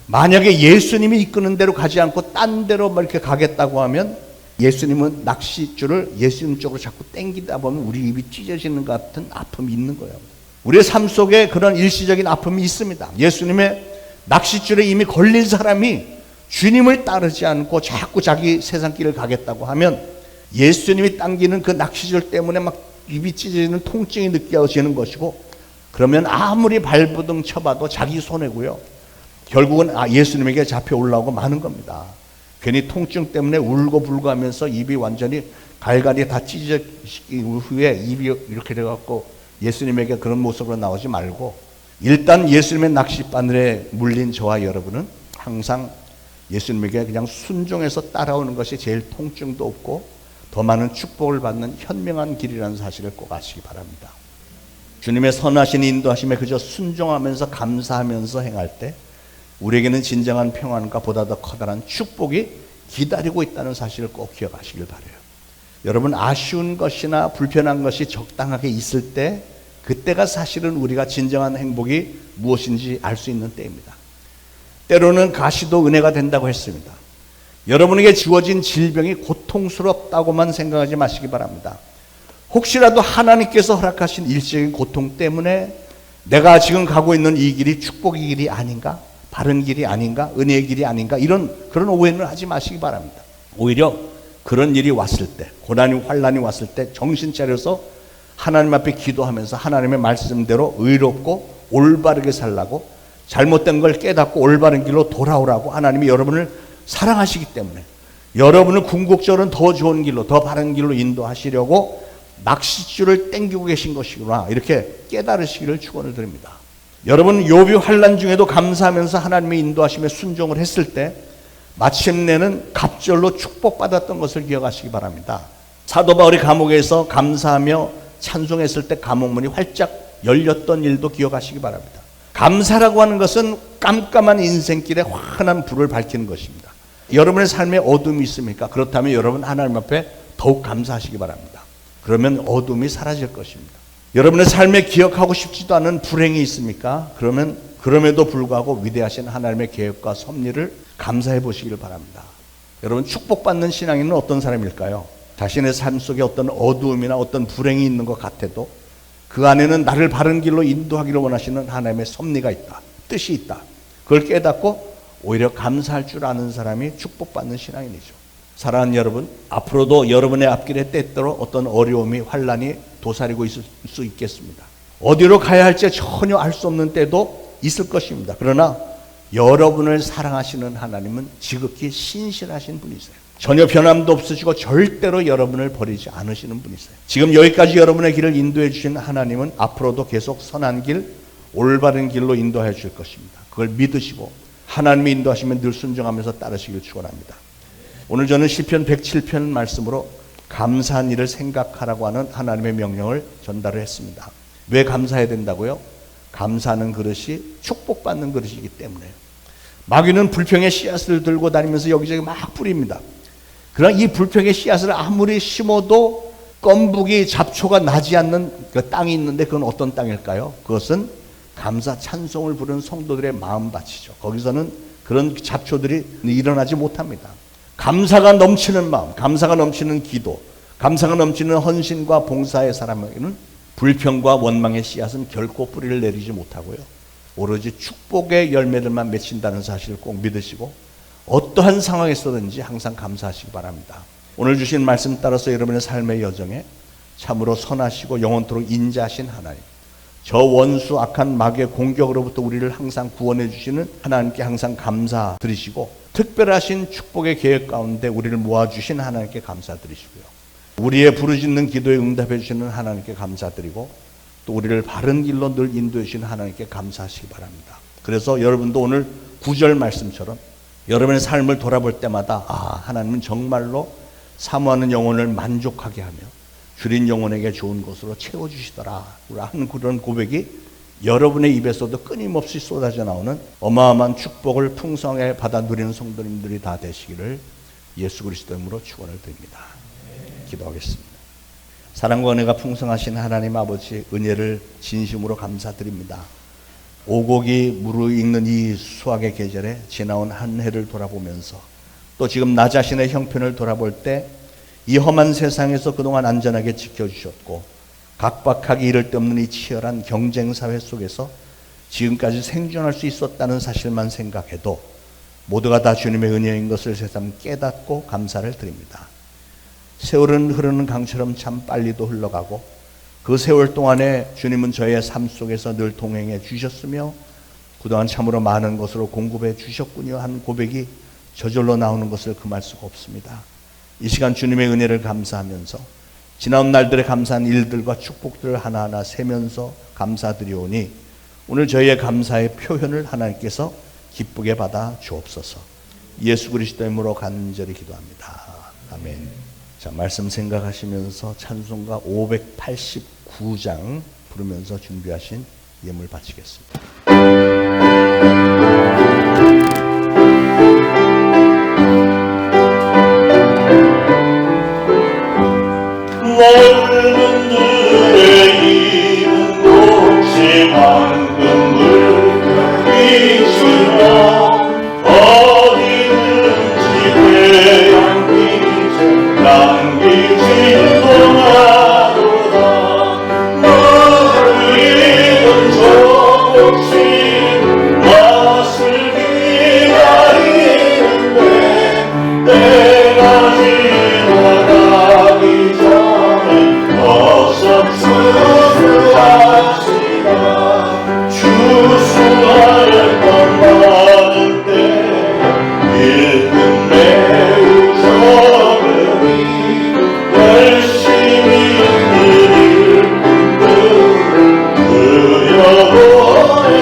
만약에 예수님이 이끄는 대로 가지 않고 딴 데로 이렇게 가겠다고 하면 예수님은 낚싯줄을 예수님 쪽으로 자꾸 당기다 보면 우리 입이 찢어지는 것 같은 아픔이 있는 거예요. 우리의 삶 속에 그런 일시적인 아픔이 있습니다. 예수님의 낚싯줄에 이미 걸린 사람이 주님을 따르지 않고 자꾸 자기 세상길을 가겠다고 하면 예수님이 당기는 그 낚싯줄 때문에 막 입이 찢어지는 통증이 느껴지는 것이고 그러면 아무리 발부둥 쳐봐도 자기 손해고요. 결국은 예수님에게 잡혀 올라오고 마는 겁니다. 괜히 통증 때문에 울고 불고 하면서 입이 완전히 갈갈이 다 찢어진 후에 입이 이렇게 돼갖고 예수님에게 그런 모습으로 나오지 말고 일단 예수님의 낚싯바늘에 물린 저와 여러분은 항상 예수님에게 그냥 순종해서 따라오는 것이 제일 통증도 없고 더 많은 축복을 받는 현명한 길이라는 사실을 꼭 아시기 바랍니다. 주님의 선하신 인도하심에 그저 순종하면서 감사하면서 행할 때 우리에게는 진정한 평안과 보다 더 커다란 축복이 기다리고 있다는 사실을 꼭 기억하시길 바라요. 여러분, 아쉬운 것이나 불편한 것이 적당하게 있을 때 그때가 사실은 우리가 진정한 행복이 무엇인지 알 수 있는 때입니다. 때로는 가시도 은혜가 된다고 했습니다. 여러분에게 주어진 질병이 고통스럽다고만 생각하지 마시기 바랍니다. 혹시라도 하나님께서 허락하신 일시적인 고통 때문에 내가 지금 가고 있는 이 길이 축복의 길이 아닌가? 바른 길이 아닌가? 은혜의 길이 아닌가? 그런 오해는 하지 마시기 바랍니다. 오히려 그런 일이 왔을 때, 고난이 환난이 왔을 때 정신 차려서 하나님 앞에 기도하면서 하나님의 말씀대로 의롭고 올바르게 살라고 잘못된 걸 깨닫고 올바른 길로 돌아오라고 하나님이 여러분을 사랑하시기 때문에 여러분을 궁극적으로는 더 좋은 길로 더 바른 길로 인도하시려고 낚싯줄을 당기고 계신 것이구나 이렇게 깨달으시기를 축원을 드립니다. 여러분, 욥이 환난 중에도 감사하면서 하나님의 인도하심에 순종을 했을 때 마침내는 갑절로 축복받았던 것을 기억하시기 바랍니다. 사도 바울이 감옥에서 감사하며 찬송했을 때 감옥문이 활짝 열렸던 일도 기억하시기 바랍니다. 감사라고 하는 것은 깜깜한 인생길에 환한 불을 밝히는 것입니다. 여러분의 삶에 어둠이 있습니까? 그렇다면 여러분 하나님 앞에 더욱 감사하시기 바랍니다. 그러면 어둠이 사라질 것입니다. 여러분의 삶에 기억하고 싶지도 않은 불행이 있습니까? 그러면 그럼에도 불구하고 위대하신 하나님의 계획과 섭리를 감사해 보시길 바랍니다. 여러분, 축복받는 신앙인은 어떤 사람일까요? 자신의 삶 속에 어떤 어두움이나 어떤 불행이 있는 것 같아도 그 안에는 나를 바른 길로 인도하기를 원하시는 하나님의 섭리가 있다, 뜻이 있다. 그걸 깨닫고 오히려 감사할 줄 아는 사람이 축복받는 신앙인이죠. 사랑하는 여러분, 앞으로도 여러분의 앞길에 때때로 어떤 어려움이, 환난이 도사리고 있을 수 있겠습니다. 어디로 가야 할지 전혀 알 수 없는 때도 있을 것입니다. 그러나 여러분을 사랑하시는 하나님은 지극히 신실하신 분이세요. 전혀 변함도 없으시고 절대로 여러분을 버리지 않으시는 분이세요. 지금 여기까지 여러분의 길을 인도해 주신 하나님은 앞으로도 계속 선한 길, 올바른 길로 인도해 줄 것입니다. 그걸 믿으시고 하나님이 인도하시면 늘 순종하면서 따르시길 축원합니다. 오늘 저는 시편 107편 말씀으로 감사한 일을 생각하라고 하는 하나님의 명령을 전달을 했습니다. 왜 감사해야 된다고요? 감사하는 그릇이 축복받는 그릇이기 때문에요. 마귀는 불평의 씨앗을 들고 다니면서 여기저기 막 뿌립니다. 그러나 이 불평의 씨앗을 아무리 심어도 껌북이 잡초가 나지 않는 그 땅이 있는데 그건 어떤 땅일까요? 그것은 감사 찬송을 부르는 성도들의 마음밭이죠. 거기서는 그런 잡초들이 일어나지 못합니다. 감사가 넘치는 마음, 감사가 넘치는 기도, 감사가 넘치는 헌신과 봉사의 사람에게는 불평과 원망의 씨앗은 결코 뿌리를 내리지 못하고요. 오로지 축복의 열매들만 맺힌다는 사실을 꼭 믿으시고 어떠한 상황에서든지 항상 감사하시기 바랍니다. 오늘 주신 말씀 따라서 여러분의 삶의 여정에 참으로 선하시고 영원토록 인자하신 하나님, 저 원수 악한 마귀의 공격으로부터 우리를 항상 구원해 주시는 하나님께 항상 감사드리시고 특별하신 축복의 계획 가운데 우리를 모아주신 하나님께 감사드리시고요. 우리의 부르짖는 기도에 응답해 주시는 하나님께 감사드리고 또 우리를 바른 길로 늘 인도해 주시는 하나님께 감사하시기 바랍니다. 그래서 여러분도 오늘 9절 말씀처럼 여러분의 삶을 돌아볼 때마다 하나님은 정말로 사모하는 영혼을 만족하게 하며 줄인 영혼에게 좋은 것으로 채워주시더라 하는 그런 고백이 여러분의 입에서도 끊임없이 쏟아져 나오는 어마어마한 축복을 풍성하게 받아 누리는 성도님들이 다 되시기를 예수 그리스도의 이름으로 축원을 드립니다. 기도하겠습니다. 사랑과 은혜가 풍성하신 하나님 아버지, 은혜를 진심으로 감사드립니다. 오곡이 무르익는 이 수학의 계절에 지나온 한 해를 돌아보면서 또 지금 나 자신의 형편을 돌아볼 때 이 험한 세상에서 그동안 안전하게 지켜주셨고 각박하기 이를 데 없는 이 치열한 경쟁사회 속에서 지금까지 생존할 수 있었다는 사실만 생각해도 모두가 다 주님의 은혜인 것을 새삼 깨닫고 감사를 드립니다. 세월은 흐르는 강처럼 참 빨리도 흘러가고 그 세월 동안에 주님은 저의 삶 속에서 늘 동행해 주셨으며 그동안 참으로 많은 것으로 공급해 주셨군요 하는 고백이 저절로 나오는 것을 금할 수가 없습니다. 이 시간 주님의 은혜를 감사하면서 지나온 날들의 감사한 일들과 축복들을 하나하나 세면서 감사드리오니 오늘 저희의 감사의 표현을 하나님께서 기쁘게 받아 주옵소서. 예수 그리스도의 이름으로 간절히 기도합니다. 아멘. 자, 말씀 생각하시면서 찬송가 589장 부르면서 준비하신 예물 바치겠습니다. 넓은 들에 이른 곳이 황금을 비추며 어디든지 태양빛을 남기지 도나도다. 너희는 조금씩 맛을 기다리는데 때가 지나가기 전에 어서 수고하시라. 추수할 것 많은 때 일은 매우 적으니 열심히 일을 분들 그 여호와의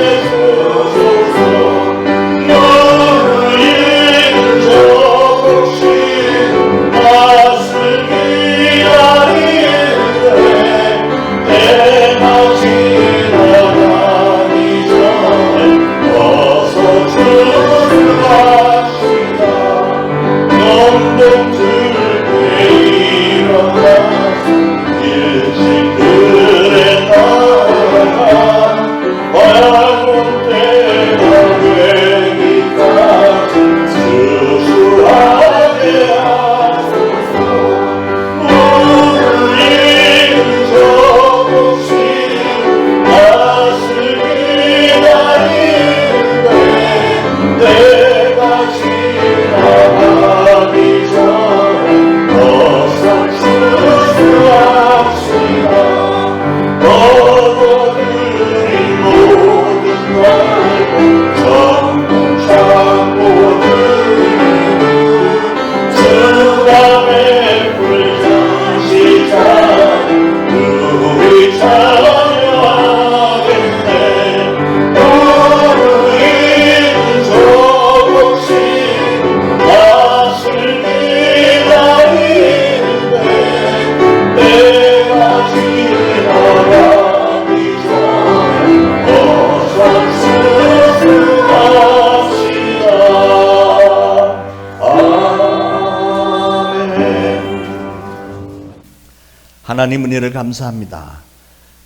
하나님 은혜를 감사합니다.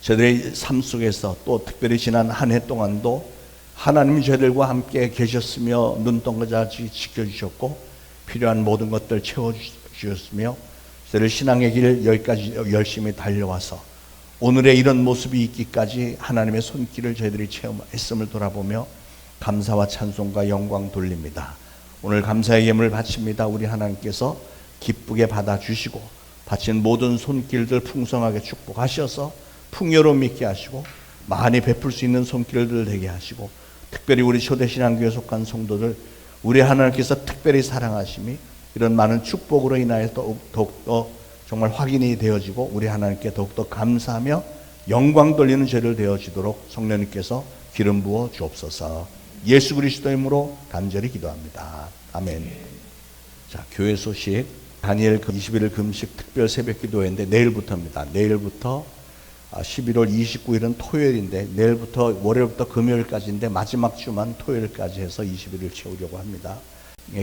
저희들의 삶 속에서 또 특별히 지난 한 해 동안도 하나님이 저희들과 함께 계셨으며 눈동자같이 지켜주셨고 필요한 모든 것들 채워주셨으며 저희들 신앙의 길 여기까지 열심히 달려와서 오늘의 이런 모습이 있기까지 하나님의 손길을 저희들이 체험했음을 돌아보며 감사와 찬송과 영광 돌립니다. 오늘 감사의 예물을 바칩니다. 우리 하나님께서 기쁘게 받아주시고 바친 모든 손길들 풍성하게 축복하셔서 풍요로움 있게 하시고 많이 베풀 수 있는 손길들 되게 하시고 특별히 우리 초대신앙교회 속한 성도들 우리 하나님께서 특별히 사랑하심이 이런 많은 축복으로 인하여 더욱더 정말 확인이 되어지고 우리 하나님께 더욱더 감사하며 영광 돌리는 죄를 되어지도록 성령님께서 기름 부어 주옵소서. 예수 그리스도의 이름으로 간절히 기도합니다. 아멘. 자, 교회 소식. 다니엘 21일 금식 특별 새벽 기도회인데 내일부터입니다. 내일부터 11월 29일은 토요일인데 내일부터 월요일부터 금요일까지인데 마지막 주만 토요일까지 해서 21일 채우려고 합니다.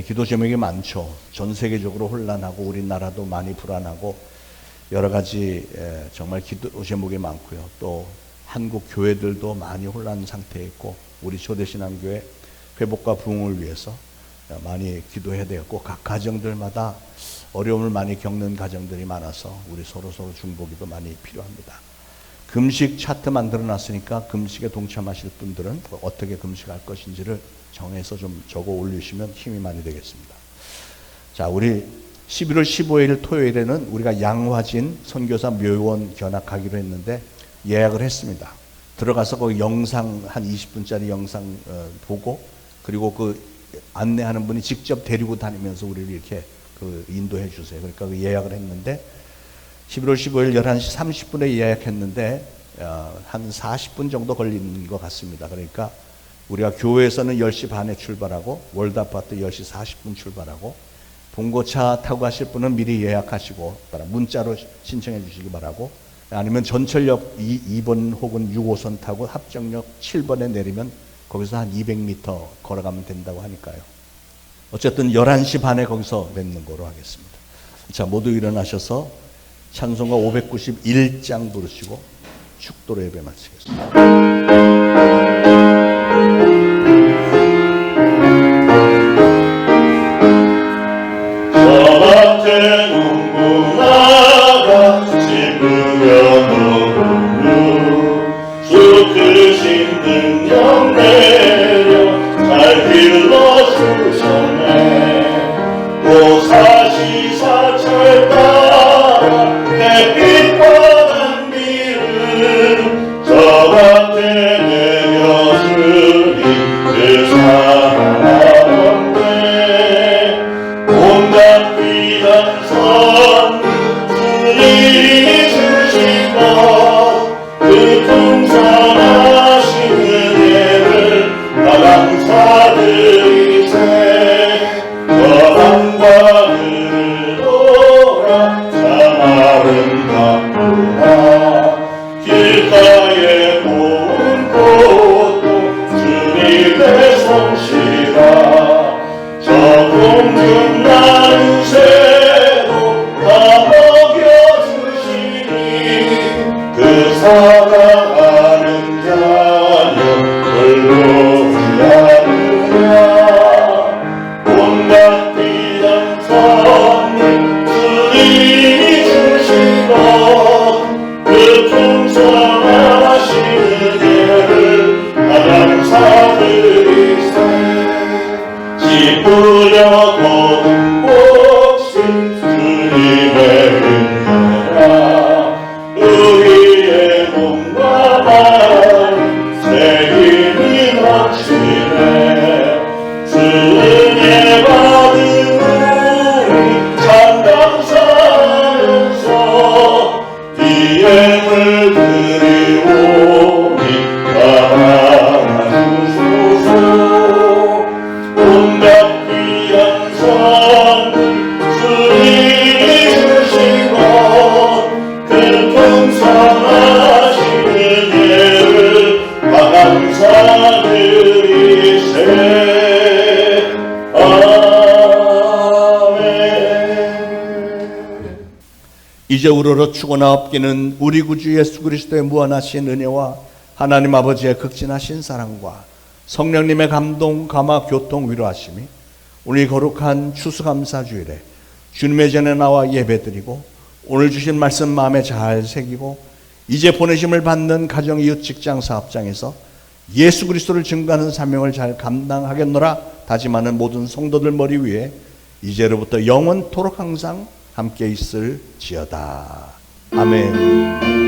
기도 제목이 많죠. 전 세계적으로 혼란하고 우리나라도 많이 불안하고 여러 가지 정말 기도 제목이 많고요. 또 한국 교회들도 많이 혼란 상태에 있고 우리 초대신앙교회 회복과 부흥을 위해서 많이 기도해야 되겠고 각 가정들마다 어려움을 많이 겪는 가정들이 많아서 우리 서로 중보기도 많이 필요합니다. 금식 차트 만들어 놨으니까 금식에 동참하실 분들은 어떻게 금식할 것인지를 정해서 좀 적어 올리시면 힘이 많이 되겠습니다. 자, 우리 11월 15일 토요일에는 우리가 양화진 선교사 묘원 견학하기로 했는데 예약을 했습니다. 들어가서 거기 영상 한 20분짜리 영상 보고 그리고 그 안내하는 분이 직접 데리고 다니면서 우리를 이렇게 그 인도해 주세요. 그러니까 그 예약을 했는데 11월 15일 11시 30분에 예약했는데 한 40분 정도 걸린 것 같습니다. 그러니까 우리가 교회에서는 10시 반에 출발하고 월드아파트 10시 40분 출발하고 봉고차 타고 가실 분은 미리 예약하시고 문자로 신청해 주시기 바라고 아니면 전철역 2번 혹은 6호선 타고 합정역 7번에 내리면 거기서 한 200m 걸어가면 된다고 하니까요. 어쨌든 11시 반에 거기서 뵙는 거로 하겠습니다. 자, 모두 일어나셔서 찬송가 591장 부르시고 축도로 예배 마치겠습니다. 저 밭에 농부나가 짚으며 노는 주 크신 능력 내려 잘 길러주셨네. 또 사시사철 따라 햇빛과 단비를 저 밭에 내려주니 그 사랑하건대 온갖 귀한 선물 주님이 주신 것 그 풍성하신 은혜를 이제 우러러 추고나 없기는 우리 구주 예수 그리스도의 무한하신 은혜와 하나님 아버지의 극진하신 사랑과 성령님의 감동, 감화, 교통, 위로하심이 오늘 거룩한 추수감사주일에 주님의 전에 나와 예배드리고 오늘 주신 말씀 마음에 잘 새기고 이제 보내심을 받는 가정, 이웃, 직장, 사업장에서 예수 그리스도를 증거하는 사명을 잘 감당하겠노라 다짐하는 모든 성도들 머리 위에 이제로부터 영원토록 항상 함께 있을지어다. 아멘.